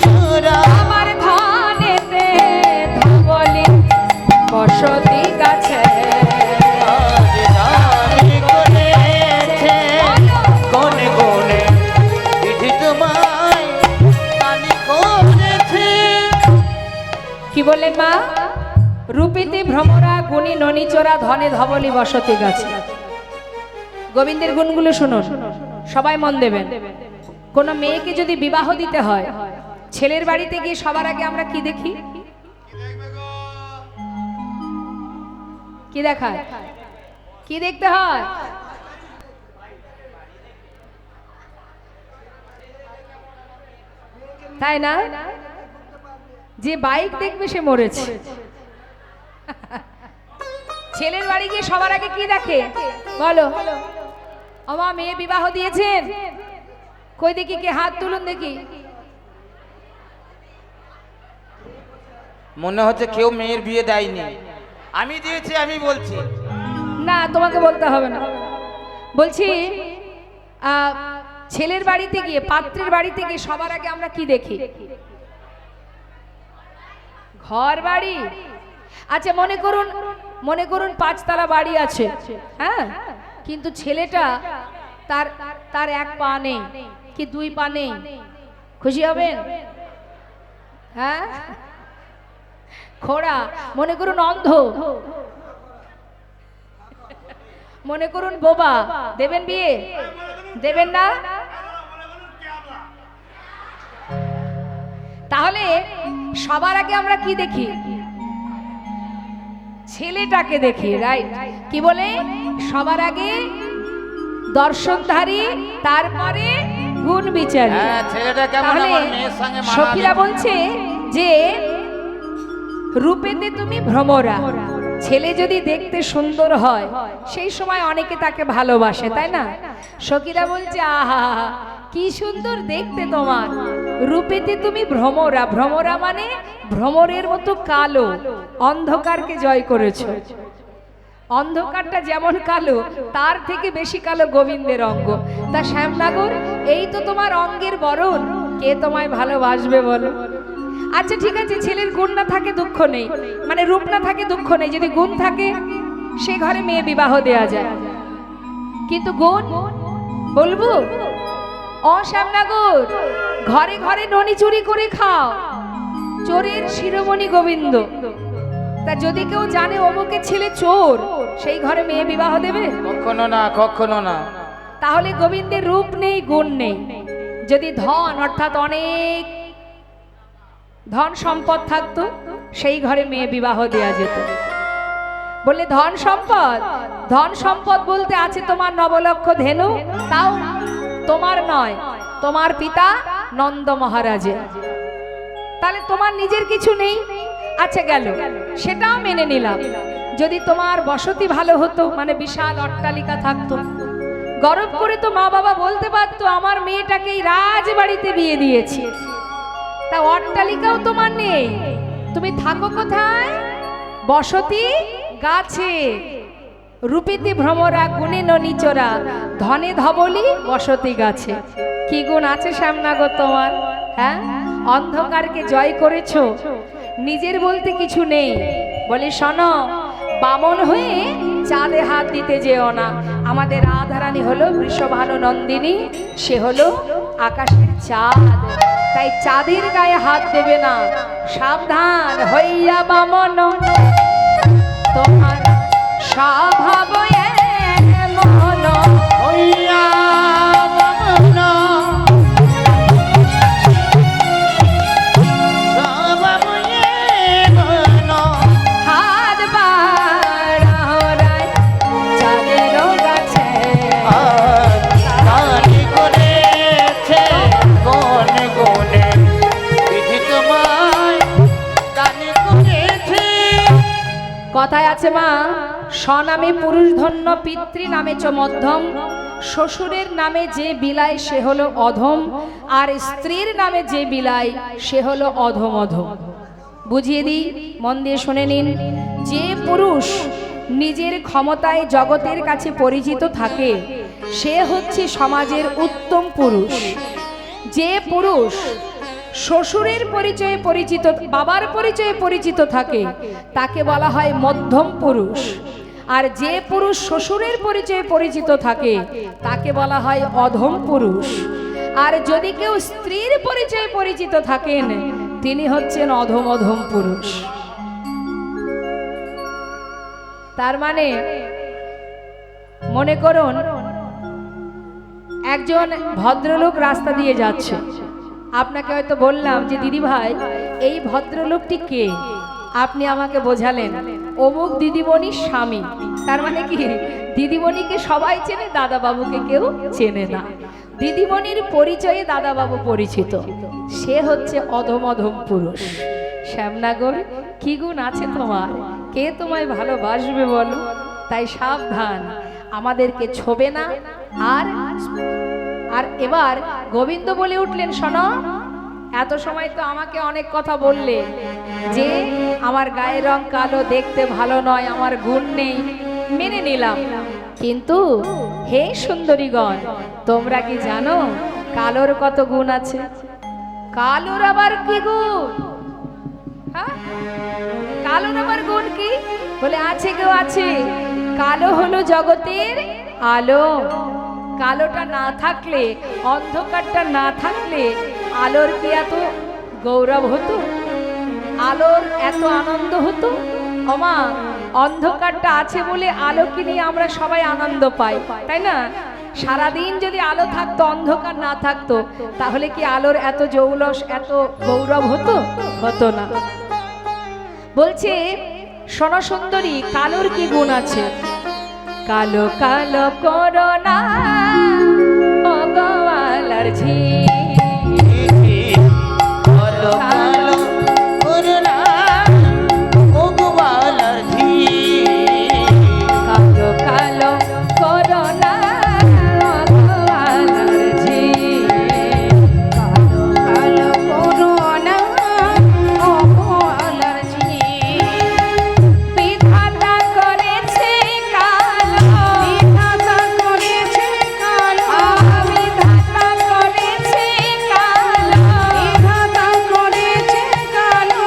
চোরা আমার ধনেতে ধবলি বসতি গাছে রাজধানী করেছে কোনে কোনে বিধি তোমায় দানি করেছে। কি বললেন মা? রূপেতে ভ্রমরা গুণী ননিচোরা ধনে ধবলি বসতি গাছে। গোবিন্দের গুণগুলো শুনুন, সবাই মন দেবেন। কোন মেয়েকে যদি বিবাহ দিতে হয়, ছেলের বাড়িতে গিয়ে সবার আগে আমরা কি দেখি? কি দেখায়? কি দেখতে হয়? তাই না? যে বাইক দেখবে সে মরেছে। ছেলের বাড়ি গিয়ে সবার আগে কি দেখে বলো? আমার মেয়ে বিবাহ দিয়েছেন, কই দেখি, কে হাত তুলুন দেখি। মনে হচ্ছে কেউ মেয়ের বিয়ে দেয়নি, আমি দিয়েছি, আমি বলছি। না, তোমাকে বলতে হবে না। বলছি ছেলের বাড়িতে গিয়ে, পাত্রের বাড়িতে গিয়ে সবার আগে আমরা কি দেখি? ঘর বাড়ি। আচ্ছা, মনে করুন 5 তলা বাড়ি আছে, হ্যাঁ, কিন্তু ছেলেটা তার 1 পা নেই কি 2 পা নেই, খুশি হবেন? হ্যাঁ, খোড়া। মনে করুন অন্ধ, মনে করুন বোবা, দেবেন বিয়ে? দেবেন না? তাহলে সবার আগে আমরা কি দেখি? ছেলেটাকে দেখি, রাইট? কি বলে? সবার আগে দর্শনধারী, তারপরে গুণ বিচারী। হ্যাঁ, ছেলেটা কেমন তাহলে আমার মেয়ের সঙ্গে মানাবে। সখীরা বলছে যে রূপেতে তুমি ভ্রমরা, ছেলে যদি দেখতে সুন্দর হয় সেই সময় অনেকে তাকে ভালোবাসে, তাই না? সখীরা বলছে আহা কি সুন্দর দেখতে তোমার, রূপেতে তুমি ভ্রমরা। ভ্রমরা মানে ভ্রমরের মতো কালো, অন্ধকারকে জয় করেছো। অন্ধকারটা যেমন কালো, তার থেকে বেশি কালো গোবিন্দের অঙ্গ। তা শ্যামনগর, এই তো তোমার অঙ্গের বরণ, কে তোমায় ভালোবাসবে বলো? আচ্ছা ঠিক আছে, ছেলের গুণ না থাকে দুঃখ নেই, মানে রূপ না থাকে দুঃখ নেই, যদি গুণ থাকে সে ঘরে মেয়ে বিবাহ দেয়া যায়। কিন্তু গুণ বলবো? ও শ্যামনগর, ঘরে ঘরে ননি চুরি করে খাও, চোরের শিরোমণি গোবিন্দ। তা যদি কেউ জানে অমুকের ছেলে চোর, সেই ঘরে মেয়ে বিবাহ দেবে? কখনো না, কখনো না। তাহলে গোবিন্দের রূপ নেই, গুণ নেই। যদি ধন, অর্থাৎ অনেক ধন সম্পদ থাকতো, সেই ঘরে মেয়ে বিবাহ দেয়া যেত। বললে ধন সম্পদ, ধন সম্পদ বলতে আছে তোমার 9 লক্ষ ধেনু, তাও তোমার নয়, তোমার পিতা নন্দ মহারাজের। তাহলে তোমার নিজের কিছু নেই। আচ্ছা গেল, সেটাও মেনে নিলাম। যদি তোমার বসতি ভালো হতো, মানে বিশাল অট্টালিকা থাকতো, গর্ব করে তো মা বাবা বলতে পারতো আমার মেয়েটাকে এই রাজবাড়িতে বিয়ে দিয়েছি। তা অট্টালিকাও তোমার নেই, তুমি থাকো কোথায়? বসতি গাছে। রূপেতে ভ্রমরা গুণে ননিচোরা ধনে ধবলি বসতি গাছে। কি গুণ আছে শ্যামনগর তোমার? হ্যাঁ, অন্ধকারকে জয় করেছো, নিজের বলতে কিছু নেই। বলে শোনো, বামন হয়ে চাঁদে হাত দিতে যেও না। আমাদের রাধারানী হলো বৃষভানু নন্দিনী, সে হলো আকাশের চাঁদ, তাই চাঁদের গায়ে হাত দেবে না। সাবধান হইয়া বামন, তোমার স্বভাব এমন হইয়া বামন, স্বভাব এমন, হাত বাড়ায় চাঁদের গাছে। দানি করেছে কোনে কোনে বিধি তোমায় দানি করেছে। কথায় আছে মা, স্বনামে পুরুষ ধন্য, পিতৃ নামে চ মধ্যম। শ্বশুরের নামে যে বিলায় সে হলো অধম, আর স্ত্রীর নামে যে বিলায় সে হলো অধম অধম। বুঝিয়ে দিই, মন দিয়ে শুনে নিন। যে পুরুষ নিজের ক্ষমতায় জগতের কাছে পরিচিত থাকে সে হচ্ছে সমাজের উত্তম পুরুষ। যে পুরুষ শ্বশুরের পরিচয়ে পরিচিত, বাবার পরিচয়ে পরিচিত থাকে তাকে বলা হয় মধ্যম পুরুষ। আর যে পুরুষ শ্বশুরের পরিচয়ে পরিচিত থাকে তাকে বলা হয় অধম পুরুষ। আর যদি কেউ স্ত্রীর পরিচয়ে পরিচিত থাকেন তিনি হচ্ছেন অধম পুরুষ। তার মানে মনে করুন একজন ভদ্রলোক রাস্তা দিয়ে যাচ্ছে, আপনাকে হয়তো বললাম যে দিদি ভাই এই ভদ্রলোকটি কে, আপনি আমাকে বোঝালেন অমুক দিদিমণির স্বামী। তার মানে কি দিদিমণিকে সবাই চেনে, দাদা বাবুকে কেউ চেনে না। দিদিমণির পরিচয়ে দাদা বাবু পরিচিত, সে হচ্ছে অধম পুরুষ। শ্যামনগর কি গুণ আছে তোমার, কে তোমায় ভালোবাসবে বলো? তাই সাবধান, আমাদেরকে ছোবে না। আর এবার গোবিন্দ বলে উঠলেন, শোনো, এত সময় তো আমাকে অনেক কথা বললে যে আমার গায়ের রং কালো, দেখতে ভালো নয়, আমার গুণ নেই, মেনে নিলাম। কিন্তু হে সুন্দরীগণ, তোমরা কি জানো কালোর কত গুণ আছে? কালোর আবার কি গুণ? হ্যাঁ, কালোর আবার গুণ কি? বলে আছে, কেউ আছে। কালো হলো জগতের আলো। কালোটা না থাকলে, অন্ধকারটা না থাকলে আলোর কি এত গৌরব হতো? আলোর এত আনন্দ হতো? ওমা, অন্ধকারটা আছে বলে আলোকে নিয়ে আমরা সবাই আনন্দ পাই, তাই না? সারাদিন যদি আলো থাকতো, অন্ধকার না থাকতো, তাহলে কি আলোর এত জৌলস, এত গৌরব হতো? হতো না। বলছে শোনো সুন্দরী, কালোর কি গুণ আছে? কালো কালো করোনা ও গোয়ালার ঝি, কালো কালো করুণা ও গোয়ালার ঝি, কালো কালো করোনা ও গোয়ালার ঝি, কালো কালো করোনা ও গোয়ালার ঝি। বিধাতা করেছে কালো, বিধাতা করেছে কালো, বিধাতা করেছে কালো, বিধাতা করেছে কালো।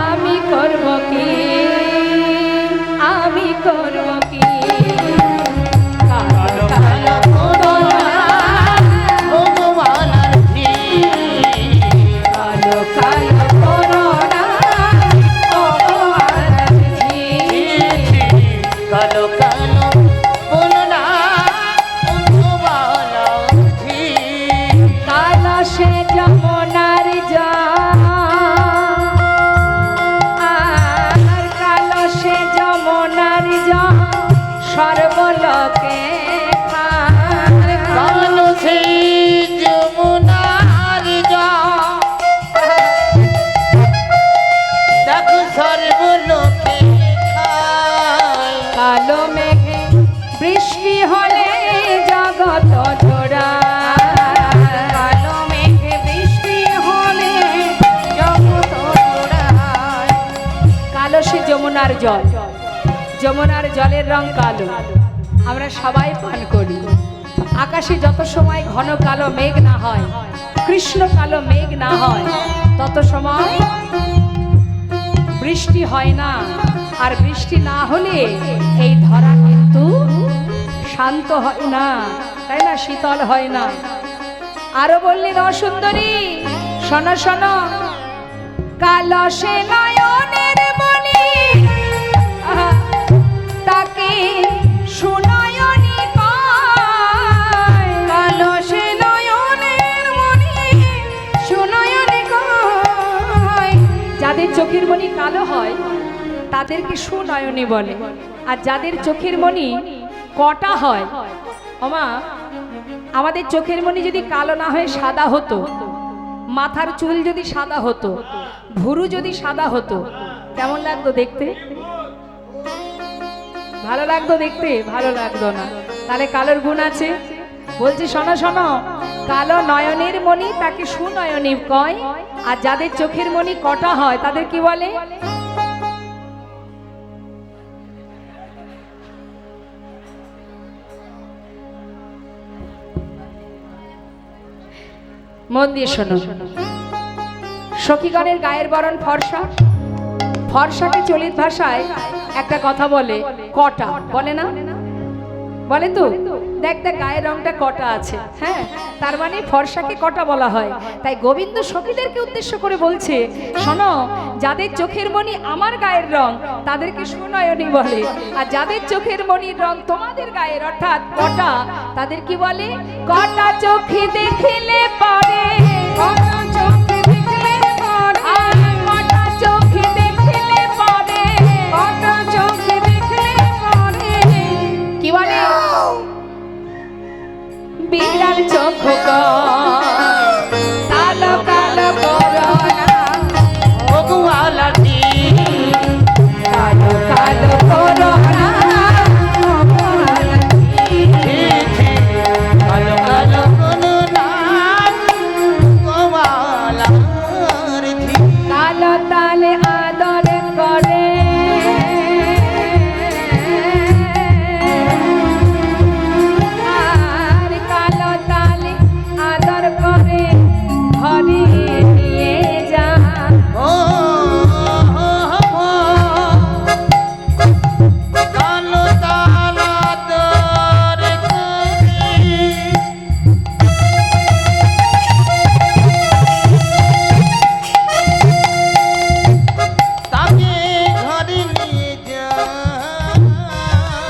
আমি করব কি, আমি করব কি? কালো কালো করোনা ও গোয়ালার ঝি, কালো কালো করোনা ও গোয়ালার ঝি, কালো কালো করুণা ও গোয়ালার ঝি, কালো সে যমুনার জল, আর কালো সে যমুনার জল সর্বলোকে খায়। কালো সেই যমুনার জল, দেখো সর্বলোকে খায়। কালো মেঘে বৃষ্টি হলে জগৎ জোড়া, কালো মেঘে বৃষ্টি হলে জগৎ জোড়ায়। কালো সে যমুনার জল, যমুনার জলের রং কালো, আমরা সবাই পান করি। আকাশে যত সময় ঘন কালো মেঘ না হয়, কৃষ্ণ কালো মেঘ না হয়, তত সময় বৃষ্টি হয় না। আর বৃষ্টি না হলে এই ধরা কিন্তু শান্ত হয় না, তাই না? শীতল হয় না। আরো বললেন অসুন্দরী, শোনো শোনো, কালো সে নয়নের মণি, আহা, তাকে সুনয়নী কয়। কালো সে নয়নের মণি, সুনয়নে কয়। যাদের চোখের মণি কালো হয় তাদেরকে সুনয়নী বলে, আর যাদের চোখের মণি কটা হয়, ওমা, আমাদের চোখের মণি যদি কালো না হয়ে সাদা হতো, মাথার চুল যদি সাদা হতো, ভুরু যদি সাদা হতো, কেমন লাগতো দেখতে? ভালো লাগতো দেখতে? ভালো লাগতো না। তাহলে কালোর গুণ আছে। বলছি শোনো শোনো, কালো নয়নের মণি তাকে সুনয়নী কয়, আর যাদের চোখের মণি কটা হয় তাদের কি বলে? মন দিয়ে শোনো, সখীগণের গায়ের বরণ ফর্সা, ফর্সাকে চলিত ভাষায় একটা কথা বলে কটা, বলে না? বলে তো, দেখ দেখ গায়ের রংটা কটা আছে, হ্যাঁ, তার মানে ফর্সাকে কটা বলা হয়। তাই গোবিন্দ সখীদেরকে উদ্দেশ্য করে বলছে, শোনো, যাদের চোখের মণি আমার গায়ের রং তাদেরকে সুনয়নী বলে, আর যাদের চোখের মণির রং তোমাদের গায়ের অর্থাৎ কটা, তাদের কি বলে? কটা চোখে দেখিলে পরে, কটা চোখে দেখলে পরে, আর কটা চোখে দেখিলে পরে, কটা চোখে দেখলে পরে, কি বলে? বিড়াল চোখ কালো কালো করোনা, ভগওয়ালাজি কালো কালো করোনা, কালো কালো কোনো নাম গোয়ালার ঝি কালো তালে আদর করে, আর কালো তালে আদর করে ঘরে নিয়ে যা। ও কালো তালা দর করি তাকে ঘরে নিয়ে যা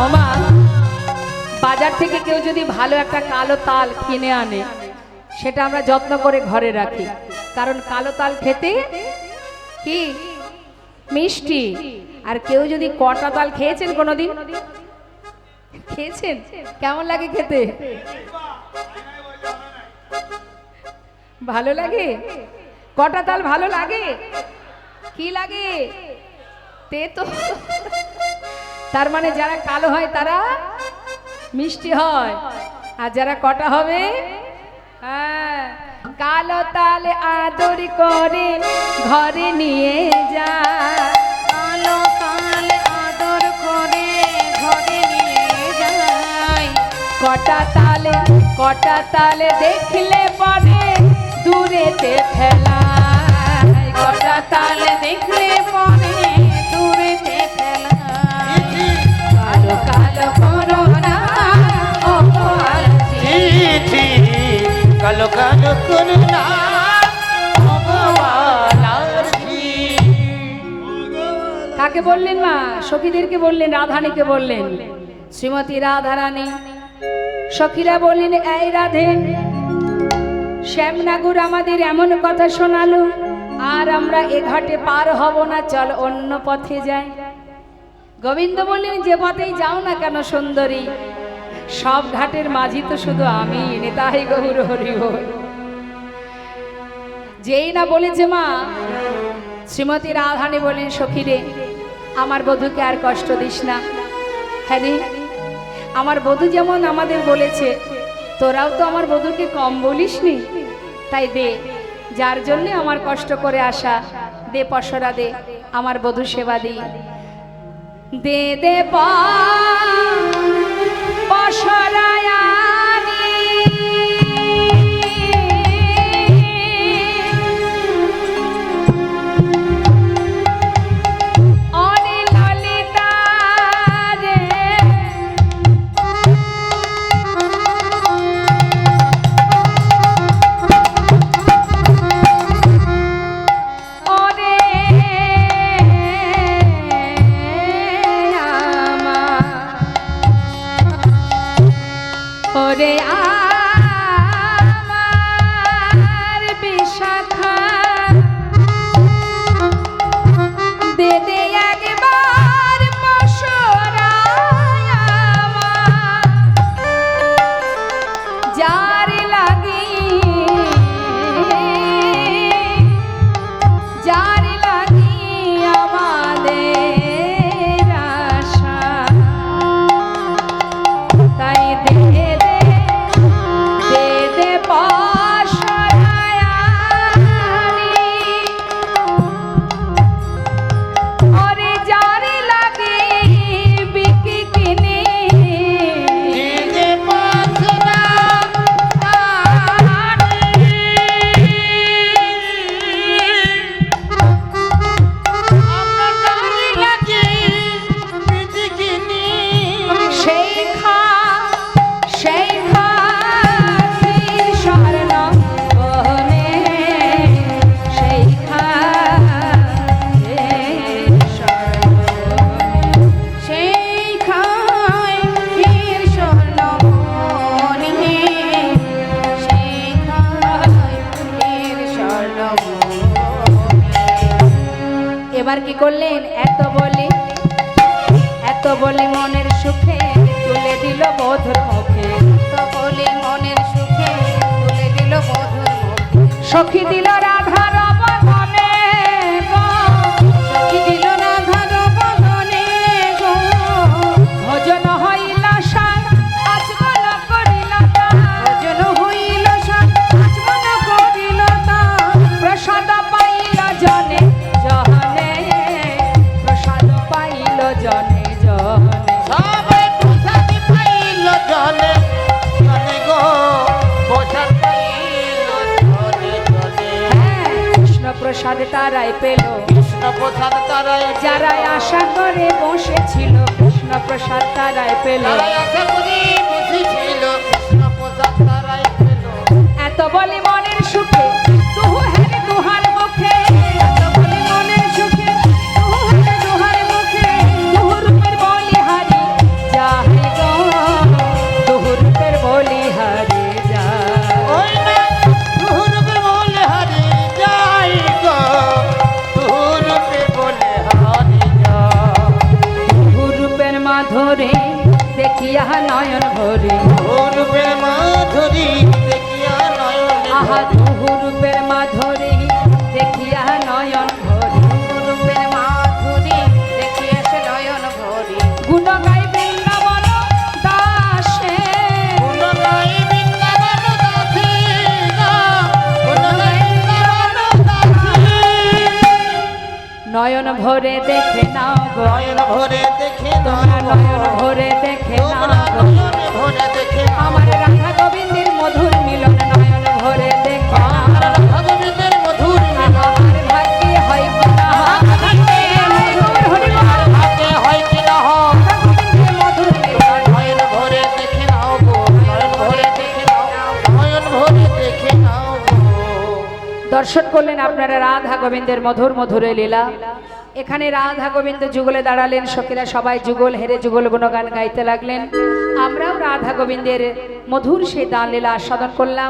ওমা, বাজার থেকে কেউ যদি ভালো একটা কালো তাল কিনে আনে, সেটা আমরা যত্ন করে ঘরে রাখি, কারণ কালো তাল খেতে কি মিষ্টি। আর কেউ যদি কটা তাল খেয়েছেন কোনোদিন? খেয়েছেন? কেমন লাগে খেতে? ভালো লাগে? কটা তাল ভালো লাগে? কি লাগে? তেতো। তার মানে যারা কালো হয় তারা মিষ্টি হয়, আর যারা কটা হবে, হ্যাঁ, কালো তালে আদর করে ঘরে নিয়ে যা। কালো তালে আদর করে ঘরে নিয়ে যায়, কটা তালে দেখলে পরে দূরেতে ফেলায়, কটা তালে দেখলে পরে দূরেতে ফেলায়, কালো কালো করোনা, ও চিঠি কালো কালো কোনো নাম ভগওয়ালার ঝি কাকে বললেন মা? সখীদেরকে বললেন, রাধানীকে বললেন, শ্রীমতী রাধারানী। সখীরা বললেন, এই রাধে, শ্যামনাগুর আমাদের এমন কথা শোনালো, আর আমরা এ ঘাটে পার হব না, চল অন্য পথে যাই। গোবিন্দ বললেন, যে পথেই যাও না কেন সুন্দরী, সব ঘাটের মাঝি তো শুধু আমি, নেতাই গৌর হরি বল। যেই না বলেছে মা, শ্রীমতী রাধানী বলেন, সখীরে, আমার বধূকে আর কষ্ট দিস না। হ্যাঁ রে, আমার বধূ যেমন আমাদের বলেছে, তোরাও তো আমার বধূকে কম বলিসনি, তাই দে, যার জন্যে আমার কষ্ট করে আসা, দে পসরা দে, আমার বধূ সেবা দিই, দে দে পসরায় আনি। অরে ললিতা রে, ওরে আমার, ও করলেন এত বলি মনের সুখে তুলে দিল বধুর মুখে, তো বলি মনের সুখে তুলে দিল বধুর মুখে। সখী দিল রাধার বদনে গো, সখী দিল রাধার বদনে গো, ভজন হইল সার আচমন করিল তার, ভজন হইল সার আচমন করিল তার। প্রসাদ পাইল জনে জনে, প্রসাদ পাইল জনে জনে। সবে প্রসাদ পাইল জনে জনে গো, প্রসাদ পাইল জনে জনে। হ্যাঁ, কৃষ্ণ প্রসাদ তারাই পেল কৃষ্ণ প্রসাদ তারাই যারা আশা করে বসেছিল, কৃষ্ণ প্রসাদ তারাই পেল। তারাই আশা করি বসেছিল, কৃষ্ণ প্রসাদ তারাই পেল। এত বলি মনের সুখে তুহু হেরে দুহার মুখে, এত বলি মনের সুখে তুহু হেরে দুহার মুখে। তুহু রূপের বলিহারি যাই গো, তুহু রূপের বলিহারি যাই। ওই না তুহুরূপে বলে হারি যাই গো, তুহুরূপে বলে হারি যাই। তুহু রূপের মাধুরী দেখিয়া নয়ন ভরে, তুহুরূপের মাধুরী দেখিয়া নয়নে আহা তুহু রূপের মাধুরী দেখিয়া নয়ন ভরে। রূপের মাধুরী দেখিয়ে সে নয়ন ভরি। গুণ গাই বৃন্দাবন দাসে, গুণ গাই বৃন্দাবন দাসী গো, গুণ গাই বৃন্দাবন দাসী। নয়ন ভরে দেখে নাও গো, নয়ন ভরে দেখে তোমরা নাও নয়ন ভরে দেখে নাও তোমরা গো। নয়ন ভরে দেখে নাও। আমার রাধা গোবিন্দের মধুর মিলন নয়ন ভরে দেখে নাও। আমার রাধা গোবিন্দের মধুর মিলন। আমার ভাগ্যে হয় কি না হয়, মধুর হরি বল। ভাগ্যে হয় কি না হয়, গোবিন্দের মধুর মিলন। নয়ন ভরে দেখে নাও গো, নয়ন ভরে দেখে নাও, নয়ন ভরে দেখে নাও গো। দর্শন করলেন আপনারা রাধা গোবিন্দের মধুর মধুরে লীলা। এখানে রাধা গোবিন্দ যুগলে দাঁড়ালেন, সখীরা সবাই যুগল হেরে যুগল গুণগান গাইতে লাগলেন। আমরাও রাধা গোবিন্দের মধুর সেই দান লীলা আস্বাদন করলাম।